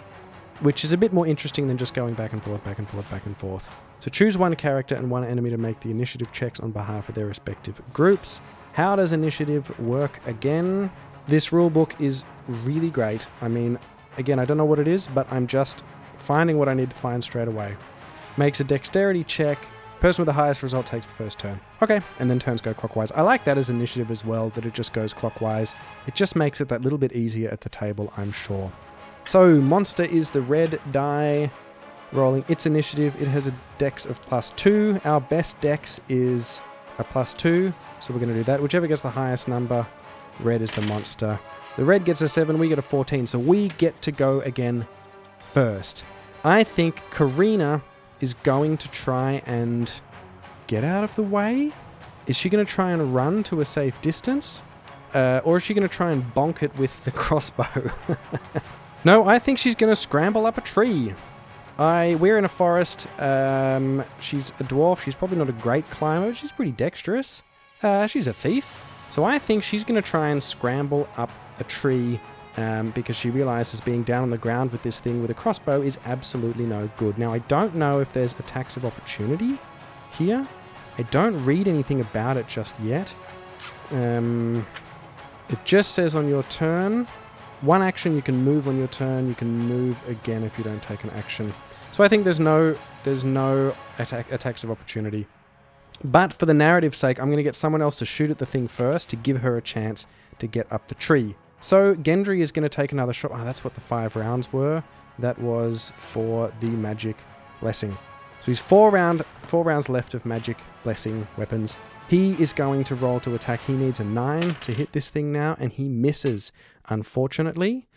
which is a bit more interesting than just going back and forth, back and forth, back and forth. So choose one character and one enemy to make the initiative checks on behalf of their respective groups. How does initiative work again? This rulebook is really great. I mean, again, I don't know what it is, but I'm just finding what I need to find straight away. Makes a dexterity check. Person with the highest result takes the first turn. Okay, and then turns go clockwise. I like that as initiative as well, that it just goes clockwise. It just makes it that little bit easier at the table, I'm sure. So, monster is the red die, rolling its initiative. It has a dex of +2. Our best dex is a +2, so we're going to do that. Whichever gets the highest number, red is the monster. The red gets a 7, we get a 14, so we get to go again first. I think Karina is going to try and get out of the way. Is she going to try and run to a safe distance? Or is she going to try and bonk it with the crossbow? No, I think she's going to scramble up a tree. We're in a forest. She's a dwarf. She's probably not a great climber. She's pretty dexterous. She's a thief. So I think she's going to try and scramble up a tree because she realizes being down on the ground with this thing with a crossbow is absolutely no good. Now, I don't know if there's attacks of opportunity here. I don't read anything about it just yet. It just says on your turn... One action, you can move on your turn. You can move again if you don't take an action. So I think there's no attacks of opportunity. But for the narrative's sake, I'm going to get someone else to shoot at the thing first to give her a chance to get up the tree. So Gendry is going to take another shot. Oh, that's what the 5 rounds were. That was for the magic blessing. So he's 4 rounds left of magic blessing weapons. He is going to roll to attack. He needs a 9 to hit this thing now, and he misses, unfortunately.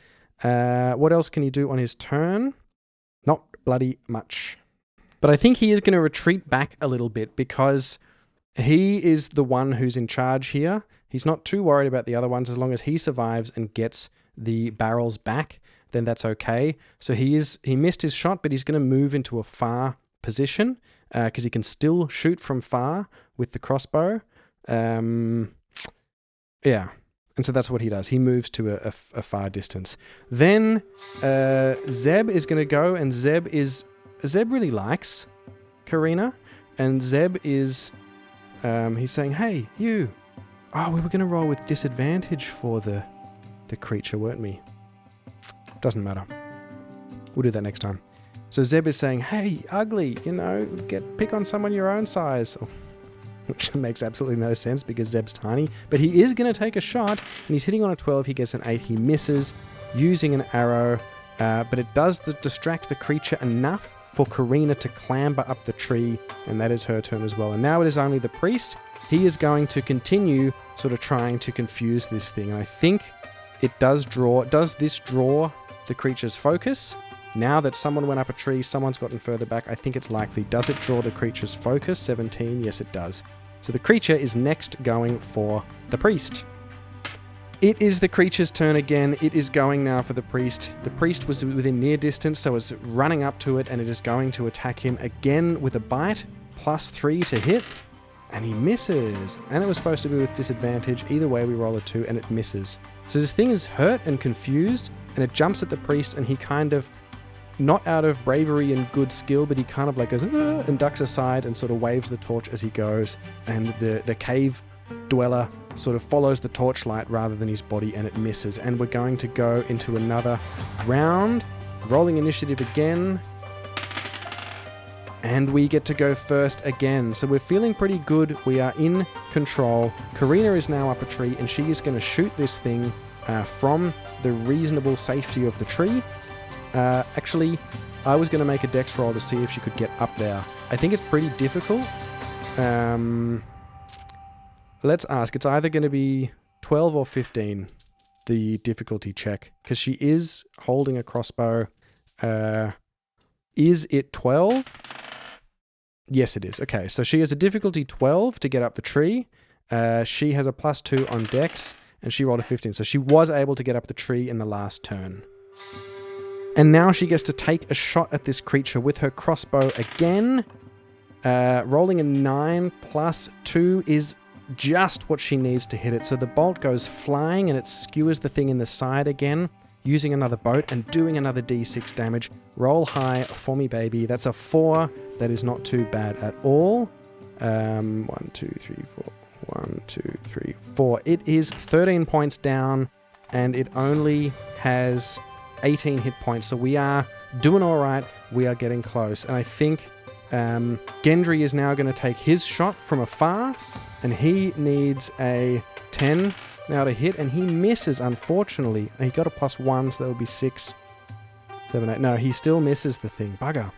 What else can he do on his turn? Not bloody much. But I think he is going to retreat back a little bit because he is the one who's in charge here. He's not too worried about the other ones as long as he survives and gets the barrels back. then that's okay. So he missed his shot, but he's going to move into a far position because he can still shoot from far with the crossbow. Yeah. And so that's what he does. He moves to a far distance. Then Zeb is going to go, and Zeb really likes Karina, and Zeb is he's saying, "Hey, you! Oh, we were going to roll with disadvantage for the creature, weren't we? Doesn't matter. We'll do that next time." So Zeb is saying, "Hey, ugly! Pick on someone your own size." Which makes absolutely no sense because Zeb's tiny. But he is going to take a shot, and he's hitting on a 12. He gets an 8. He misses using an arrow, but it does distract the creature enough for Karina to clamber up the tree, and that is her turn as well. And now it is only the priest. He is going to continue sort of trying to confuse this thing. And I think it does this draw the creature's focus? Now that someone went up a tree, someone's gotten further back, I think it's likely. Does it draw the creature's focus? 17, yes it does. So the creature is next going for the priest. It is the creature's turn again. It is going now for the priest. The priest was within near distance, so it's running up to it, and it is going to attack him again with a bite, +3 to hit, and he misses. And it was supposed to be with disadvantage. Either way, we roll a 2, and it misses. So this thing is hurt and confused, and it jumps at the priest, and he kind of, not out of bravery and good skill, but he kind of like goes and ducks aside and sort of waves the torch as he goes, and the cave dweller sort of follows the torchlight rather than his body, and it misses. And we're going to go into another round, rolling initiative again, and we get to go first again. So we're feeling pretty good. We are in control. Karina is now up a tree, and she is going to shoot this thing from the reasonable safety of the tree. Actually, I was going to make a dex roll to see if she could get up there. I think it's pretty difficult. Let's ask. It's either going to be 12 or 15, the difficulty check, because she is holding a crossbow. Is it 12? Yes, it is. Okay, so she has a difficulty 12 to get up the tree. She has a +2 on dex, and she rolled a 15. So she was able to get up the tree in the last turn. And now she gets to take a shot at this creature with her crossbow again. Rolling a 9 +2 is just what she needs to hit it. So the bolt goes flying and it skewers the thing in the side again, using another boat and doing another d6 damage. Roll high for me, baby. That's a 4. That is not too bad at all. 1, 2, 3, 4. 1, 2, 3, 4. It is 13 points down, and it only has 18 hit points, so we are doing all right. We are getting close, and I think Gendry is now going to take his shot from afar, and he needs a 10 now to hit, and he misses, unfortunately. He got a +1, so that would be 6, 7, 8. No, he still misses the thing. Bugger.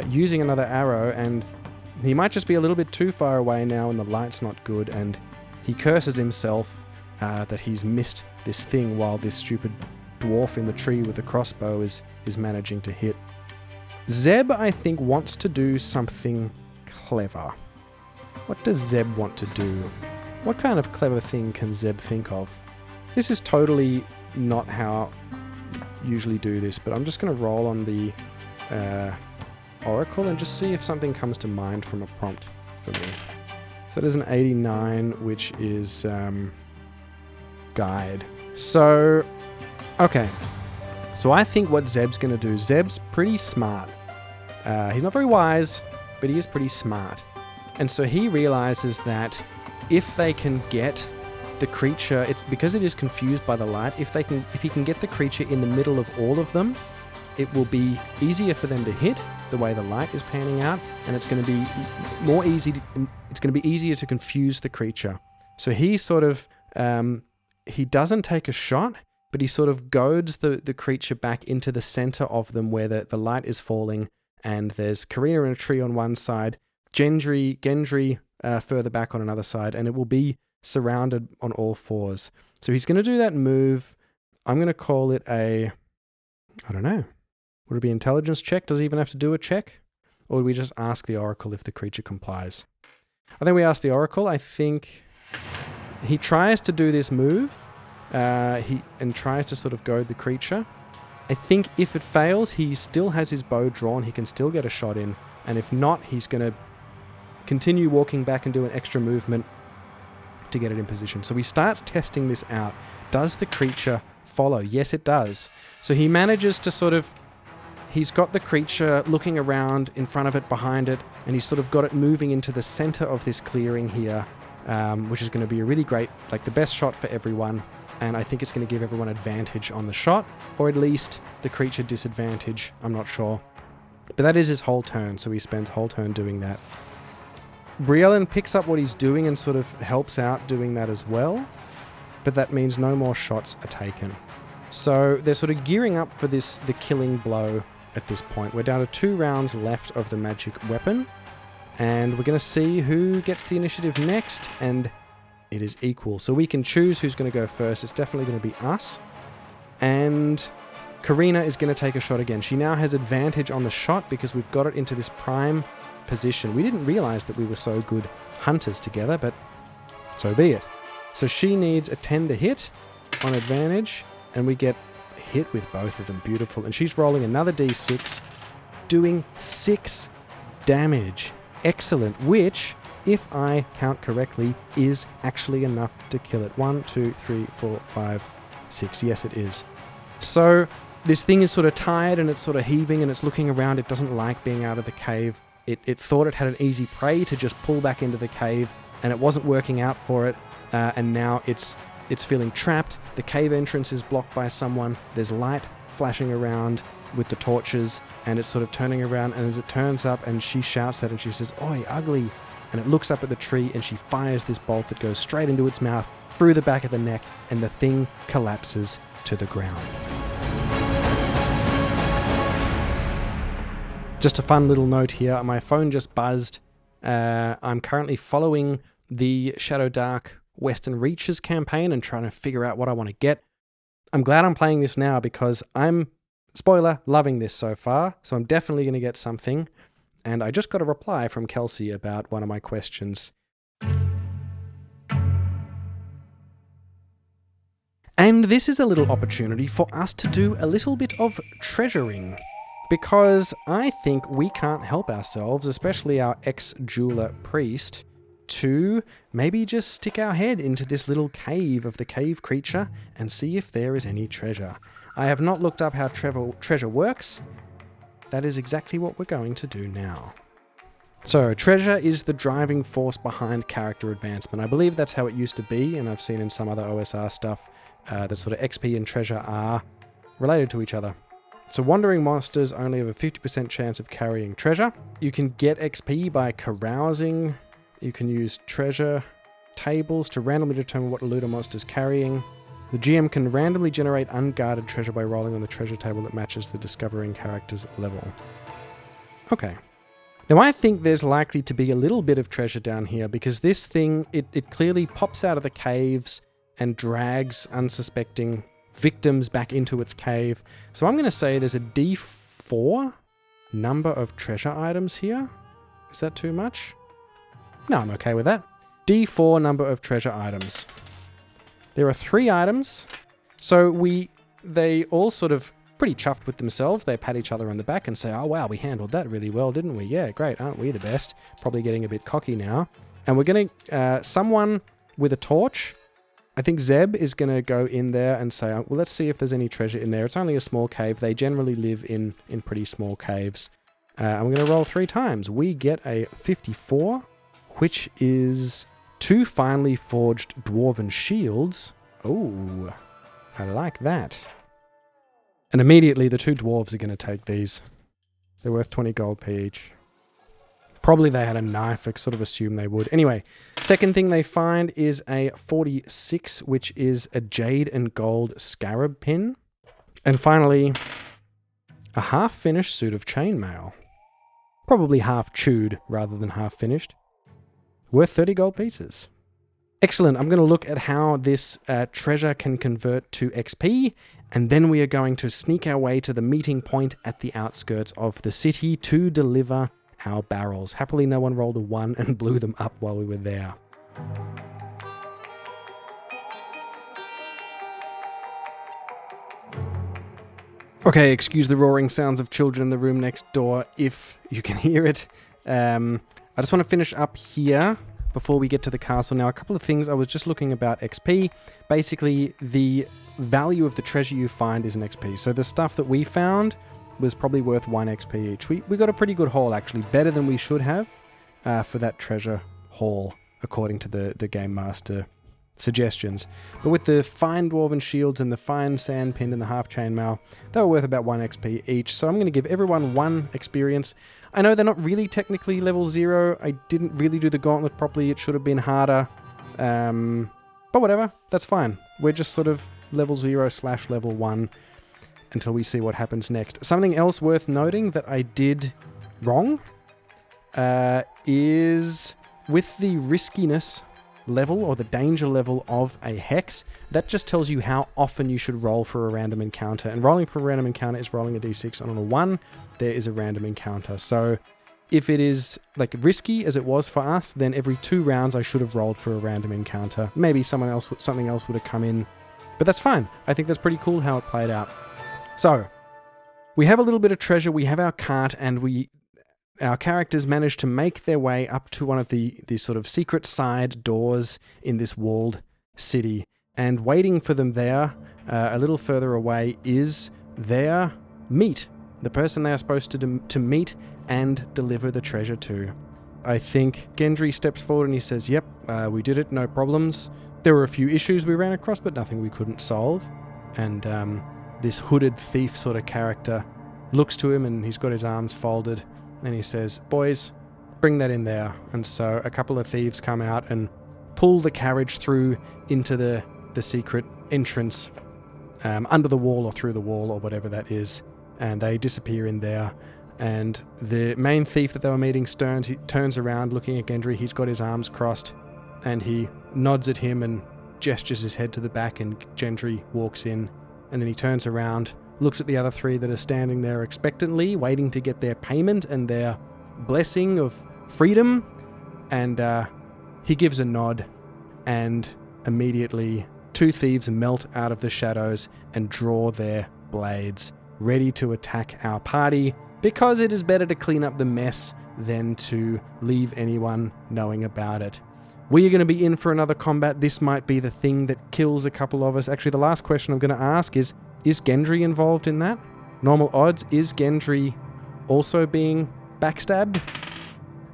Using another arrow, and he might just be a little bit too far away now, and the light's not good, and he curses himself that he's missed this thing while this stupid dwarf in the tree with the crossbow is managing to hit. Zeb, I think, wants to do something clever. What does Zeb want to do? What kind of clever thing can Zeb think of? This is totally not how I usually do this, but I'm just going to roll on the Oracle and just see if something comes to mind from a prompt for me. So there's an 89, which is guide. So okay, so I think what Zeb's going to do, Zeb's pretty smart. He's not very wise, but he is pretty smart. And so he realizes that if they can get the creature, it's because it is confused by the light, if he can get the creature in the middle of all of them, it will be easier for them to hit the way the light is panning out, and it's going to be it's going to be easier to confuse the creature. So he sort of, he doesn't take a shot, but he sort of goads the creature back into the center of them where the light is falling, and there's Karina in a tree on one side, Gendry further back on another side, and it will be surrounded on all fours. So he's going to do that move. I'm going to call it I don't know. Would it be intelligence check? Does he even have to do a check? Or would we just ask the Oracle if the creature complies? I think we ask the Oracle. I think he tries to do this move. He tries to sort of goad the creature. I think if it fails, he still has his bow drawn. He can still get a shot in. And if not, he's going to continue walking back and do an extra movement to get it in position. So he starts testing this out. Does the creature follow? Yes, it does. So he manages to he's got the creature looking around in front of it, behind it, and he's sort of got it moving into the center of this clearing here, which is going to be a really great, like the best shot for everyone. And I think it's going to give everyone advantage on the shot, or at least the creature disadvantage. I'm not sure. But that is his whole turn, so he spends whole turn doing that. Briellen picks up what he's doing and sort of helps out doing that as well, but that means no more shots are taken. So they're sort of gearing up for the killing blow at this point. We're down to 2 rounds left of the magic weapon, and we're going to see who gets the initiative next, and it is equal. So we can choose who's going to go first. It's definitely going to be us. And Karina is going to take a shot again. She now has advantage on the shot because we've got it into this prime position. We didn't realize that we were so good hunters together, but so be it. So she needs a 10 to hit on advantage, and we get hit with both of them. Beautiful. And she's rolling another d6, doing 6 damage. Excellent. Which, if I count correctly, is actually enough to kill it. 1, 2, 3, 4, 5, 6. Yes, it is. So this thing is sort of tired and it's sort of heaving and it's looking around. It doesn't like being out of the cave. It thought it had an easy prey to just pull back into the cave, and it wasn't working out for it. And now it's feeling trapped. The cave entrance is blocked by someone. There's light flashing around with the torches, and it's sort of turning around. And as it turns up, and she shouts at it, and she says, "Oi, ugly!" And it looks up at the tree, and she fires this bolt that goes straight into its mouth, through the back of the neck, and the thing collapses to the ground. Just a fun little note here. My phone just buzzed. I'm currently following the ShadowDark Western Reaches campaign and trying to figure out what I want to get. I'm glad I'm playing this now because I'm, spoiler, loving this so far. So I'm definitely going to get something. And I just got a reply from Kelsey about one of my questions. And this is a little opportunity for us to do a little bit of treasuring, because I think we can't help ourselves, especially our ex-jeweler priest, to maybe just stick our head into this little cave of the cave creature and see if there is any treasure. I have not looked up how treasure works. That is exactly what we're going to do now. So, treasure is the driving force behind character advancement. I believe that's how it used to be, and I've seen in some other OSR stuff that sort of XP and treasure are related to each other. So wandering monsters only have a 50% chance of carrying treasure. You can get XP by carousing. You can use treasure tables to randomly determine what a loot a monster is carrying. The GM can randomly generate unguarded treasure by rolling on the treasure table that matches the discovering character's level. Okay. Now I think there's likely to be a little bit of treasure down here because this thing, it clearly pops out of the caves and drags unsuspecting victims back into its cave. So I'm going to say there's a D4 number of treasure items here. Is that too much? No, I'm okay with that. D4 number of treasure items. There are 3 items. So they all sort of pretty chuffed with themselves. They pat each other on the back and say, "Oh wow, we handled that really well, didn't we? Yeah, great, aren't we the best?" Probably getting a bit cocky now. And we're going to, someone with a torch, I think Zeb is going to go in there and say, well, let's see if there's any treasure in there. It's only a small cave. They generally live in pretty small caves. And we're going to roll 3 times. We get a 54, which is 2 finely forged dwarven shields. Oh, I like that. And immediately the 2 dwarves are going to take these. They're worth 20 gold per each. Probably they had a knife. I sort of assume they would. Anyway, second thing they find is a 46, which is a jade and gold scarab pin. And finally, a half-finished suit of chainmail. Probably half chewed rather than half finished. Worth 30 gold pieces. Excellent. I'm going to look at how this treasure can convert to XP, and then we are going to sneak our way to the meeting point at the outskirts of the city to deliver our barrels. Happily, no one rolled a 1 and blew them up while we were there. Okay, excuse the roaring sounds of children in the room next door if you can hear it. I just want to finish up here before we get to the castle. Now, a couple of things. I was just looking about XP. Basically, the value of the treasure you find is an XP. So the stuff that we found was probably worth 1 XP each. We got a pretty good haul, actually. Better than we should have for that treasure haul, according to the Game Master suggestions. But with the fine dwarven shields and the fine sand pin and the half chainmail, they were worth about 1 XP each. So I'm going to give everyone 1 experience. I know they're not really technically level 0. I didn't really do the gauntlet properly. It should have been harder. But whatever, that's fine. We're just sort of level 0/level 1 until we see what happens next. Something else worth noting that I did wrong is with the riskiness level or the danger level of a hex, that just tells you how often you should roll for a random encounter. And rolling for a random encounter is rolling a d6, and on a 1, there is a random encounter. So if it is like risky as it was for us, then every 2 rounds I should have rolled for a random encounter. Maybe something else would have come in, but that's fine. I think that's pretty cool how it played out. So we have a little bit of treasure, we have our cart, and our characters managed to make their way up to one of the sort of secret side doors in this walled city. And waiting for them there, a little further away, is their meet. The person they are supposed to meet and deliver the treasure to. I think Gendry steps forward and he says, yep, we did it, no problems. There were a few issues we ran across, but nothing we couldn't solve. And this hooded thief sort of character looks to him and he's got his arms folded. And he says, boys, bring that in there. And so a couple of thieves come out and pull the carriage through into the secret entrance under the wall or through the wall or whatever that is. And they disappear in there. And the main thief that they were meeting, Stearns, he turns around looking at Gendry. He's got his arms crossed and he nods at him and gestures his head to the back, and Gendry walks in. And then he turns around, looks at the other 3 that are standing there expectantly, waiting to get their payment and their blessing of freedom. And he gives a nod, and immediately 2 thieves melt out of the shadows and draw their blades, ready to attack our party, because it is better to clean up the mess than to leave anyone knowing about it. We are going to be in for another combat. This might be the thing that kills a couple of us. Actually, the last question I'm going to ask is Gendry involved in that? Normal odds, is Gendry also being backstabbed?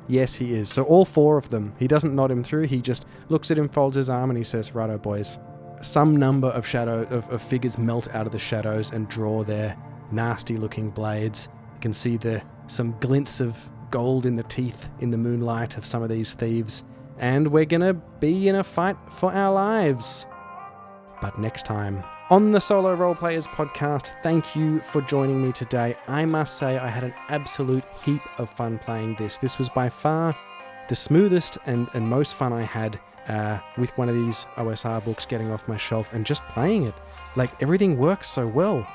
Yes, he is. So all 4 of them. He doesn't nod him through. He just looks at him, folds his arm, and he says, righto, boys. Some number of figures melt out of the shadows and draw their nasty-looking blades. You can see some glints of gold in the teeth in the moonlight of some of these thieves. And we're going to be in a fight for our lives. But next time on the Solo RolePlayers Podcast. Thank you for joining me today. I must say I had an absolute heap of fun playing this. This was by far the smoothest and most fun I had with one of these OSR books getting off my shelf and just playing it. Like, everything works so well.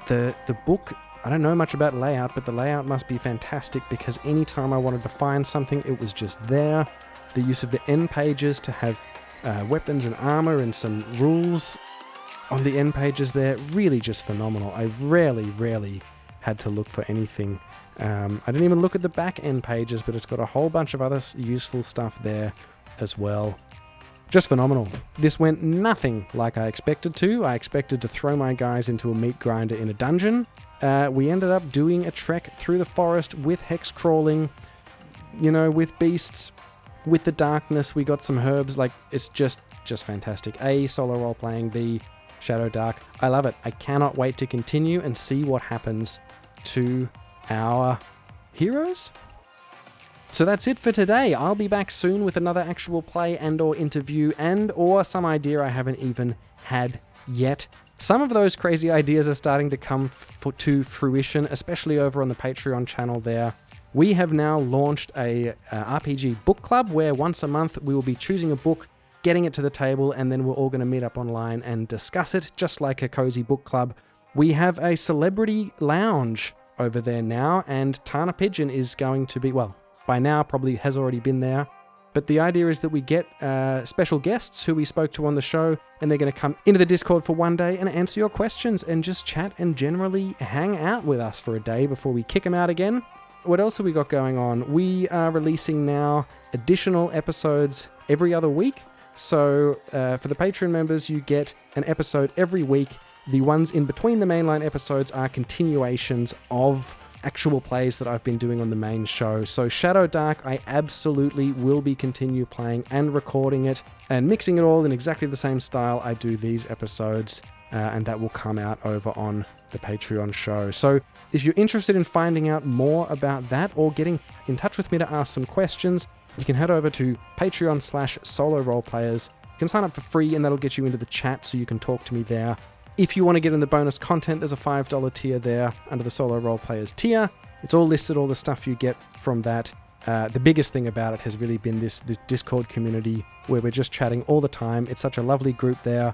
The book, I don't know much about layout, but the layout must be fantastic because anytime I wanted to find something, it was just there. The use of the end pages to have weapons and armor and some rules on the end pages there, really just phenomenal. I rarely had to look for anything. I didn't even look at the back end pages, but it's got a whole bunch of other useful stuff there as well. Just phenomenal. This went nothing like I expected to. I expected to throw my guys into a meat grinder in a dungeon. We ended up doing a trek through the forest with hex crawling, with beasts, with the darkness. We got some herbs. Like, it's just fantastic. A, solo role playing. B, ShadowDark. I love it. I cannot wait to continue and see what happens to our heroes. So that's it for today. I'll be back soon with another actual play and or interview and or some idea I haven't even had yet. Some of those crazy ideas are starting to come to fruition, especially over on the Patreon channel there. We have now launched a RPG book club where once a month we will be choosing a book, getting it to the table, and then we're all going to meet up online and discuss it, just like a cozy book club. We have a celebrity lounge over there now, and Tana Pigeon is going to be, well, by now probably has already been there. But the idea is that we get special guests who we spoke to on the show, and they're going to come into the Discord for one day and answer your questions and just chat and generally hang out with us for a day before we kick them out again. What else have we got going on? We are releasing now additional episodes every other week. So for the Patreon members, you get an episode every week. The ones in between the mainline episodes are continuations of actual plays that I've been doing on the main show. So ShadowDark, I absolutely will be continue playing and recording it and mixing it all in exactly the same style I do these episodes, and that will come out over on the Patreon show. So if you're interested in finding out more about that or getting in touch with me to ask some questions, you can head over to Patreon/Solo RolePlayers. You can sign up for free and that'll get you into the chat so you can talk to me there. If you want to get in the bonus content, there's a $5 tier there under the Solo RolePlayers tier. It's all listed, all the stuff you get from that. The biggest thing about it has really been this Discord community where we're just chatting all the time. It's such a lovely group there,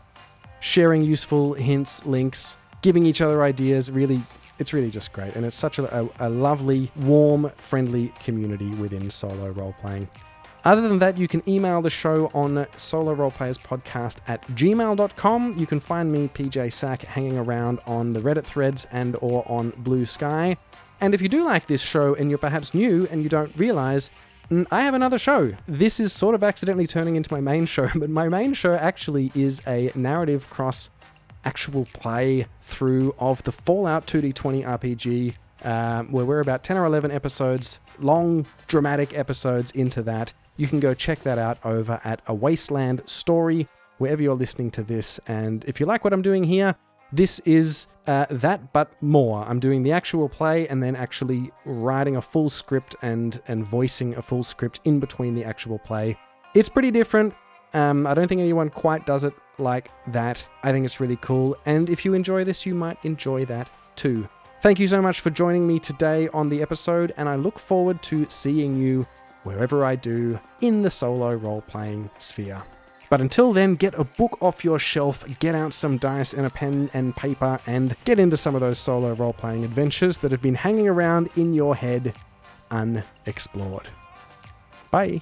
sharing useful hints, links, giving each other ideas. Really, it's really just great. And it's such a lovely, warm, friendly community within solo role-playing. Other than that, you can email the show on Solo RolePlayers Podcast at gmail.com. You can find me, PJ Sack, hanging around on the Reddit threads and or on Blue Sky. And if you do like this show and you're perhaps new and you don't realize, I have another show. This is sort of accidentally turning into my main show, but my main show actually is a narrative cross actual play through of the Fallout 2D20 RPG, where we're about 10 or 11 episodes, long, dramatic episodes into that. You can go check that out over at A Wasteland Story, wherever you're listening to this. And if you like what I'm doing here, this is that, but more. I'm doing the actual play and then actually writing a full script and voicing a full script in between the actual play. It's pretty different. I don't think anyone quite does it like that. I think it's really cool. And if you enjoy this, you might enjoy that too. Thank you so much for joining me today on the episode, and I look forward to seeing you wherever I do in the solo role-playing sphere. But until then, get a book off your shelf, get out some dice and a pen and paper, and get into some of those solo role-playing adventures that have been hanging around in your head unexplored. Bye.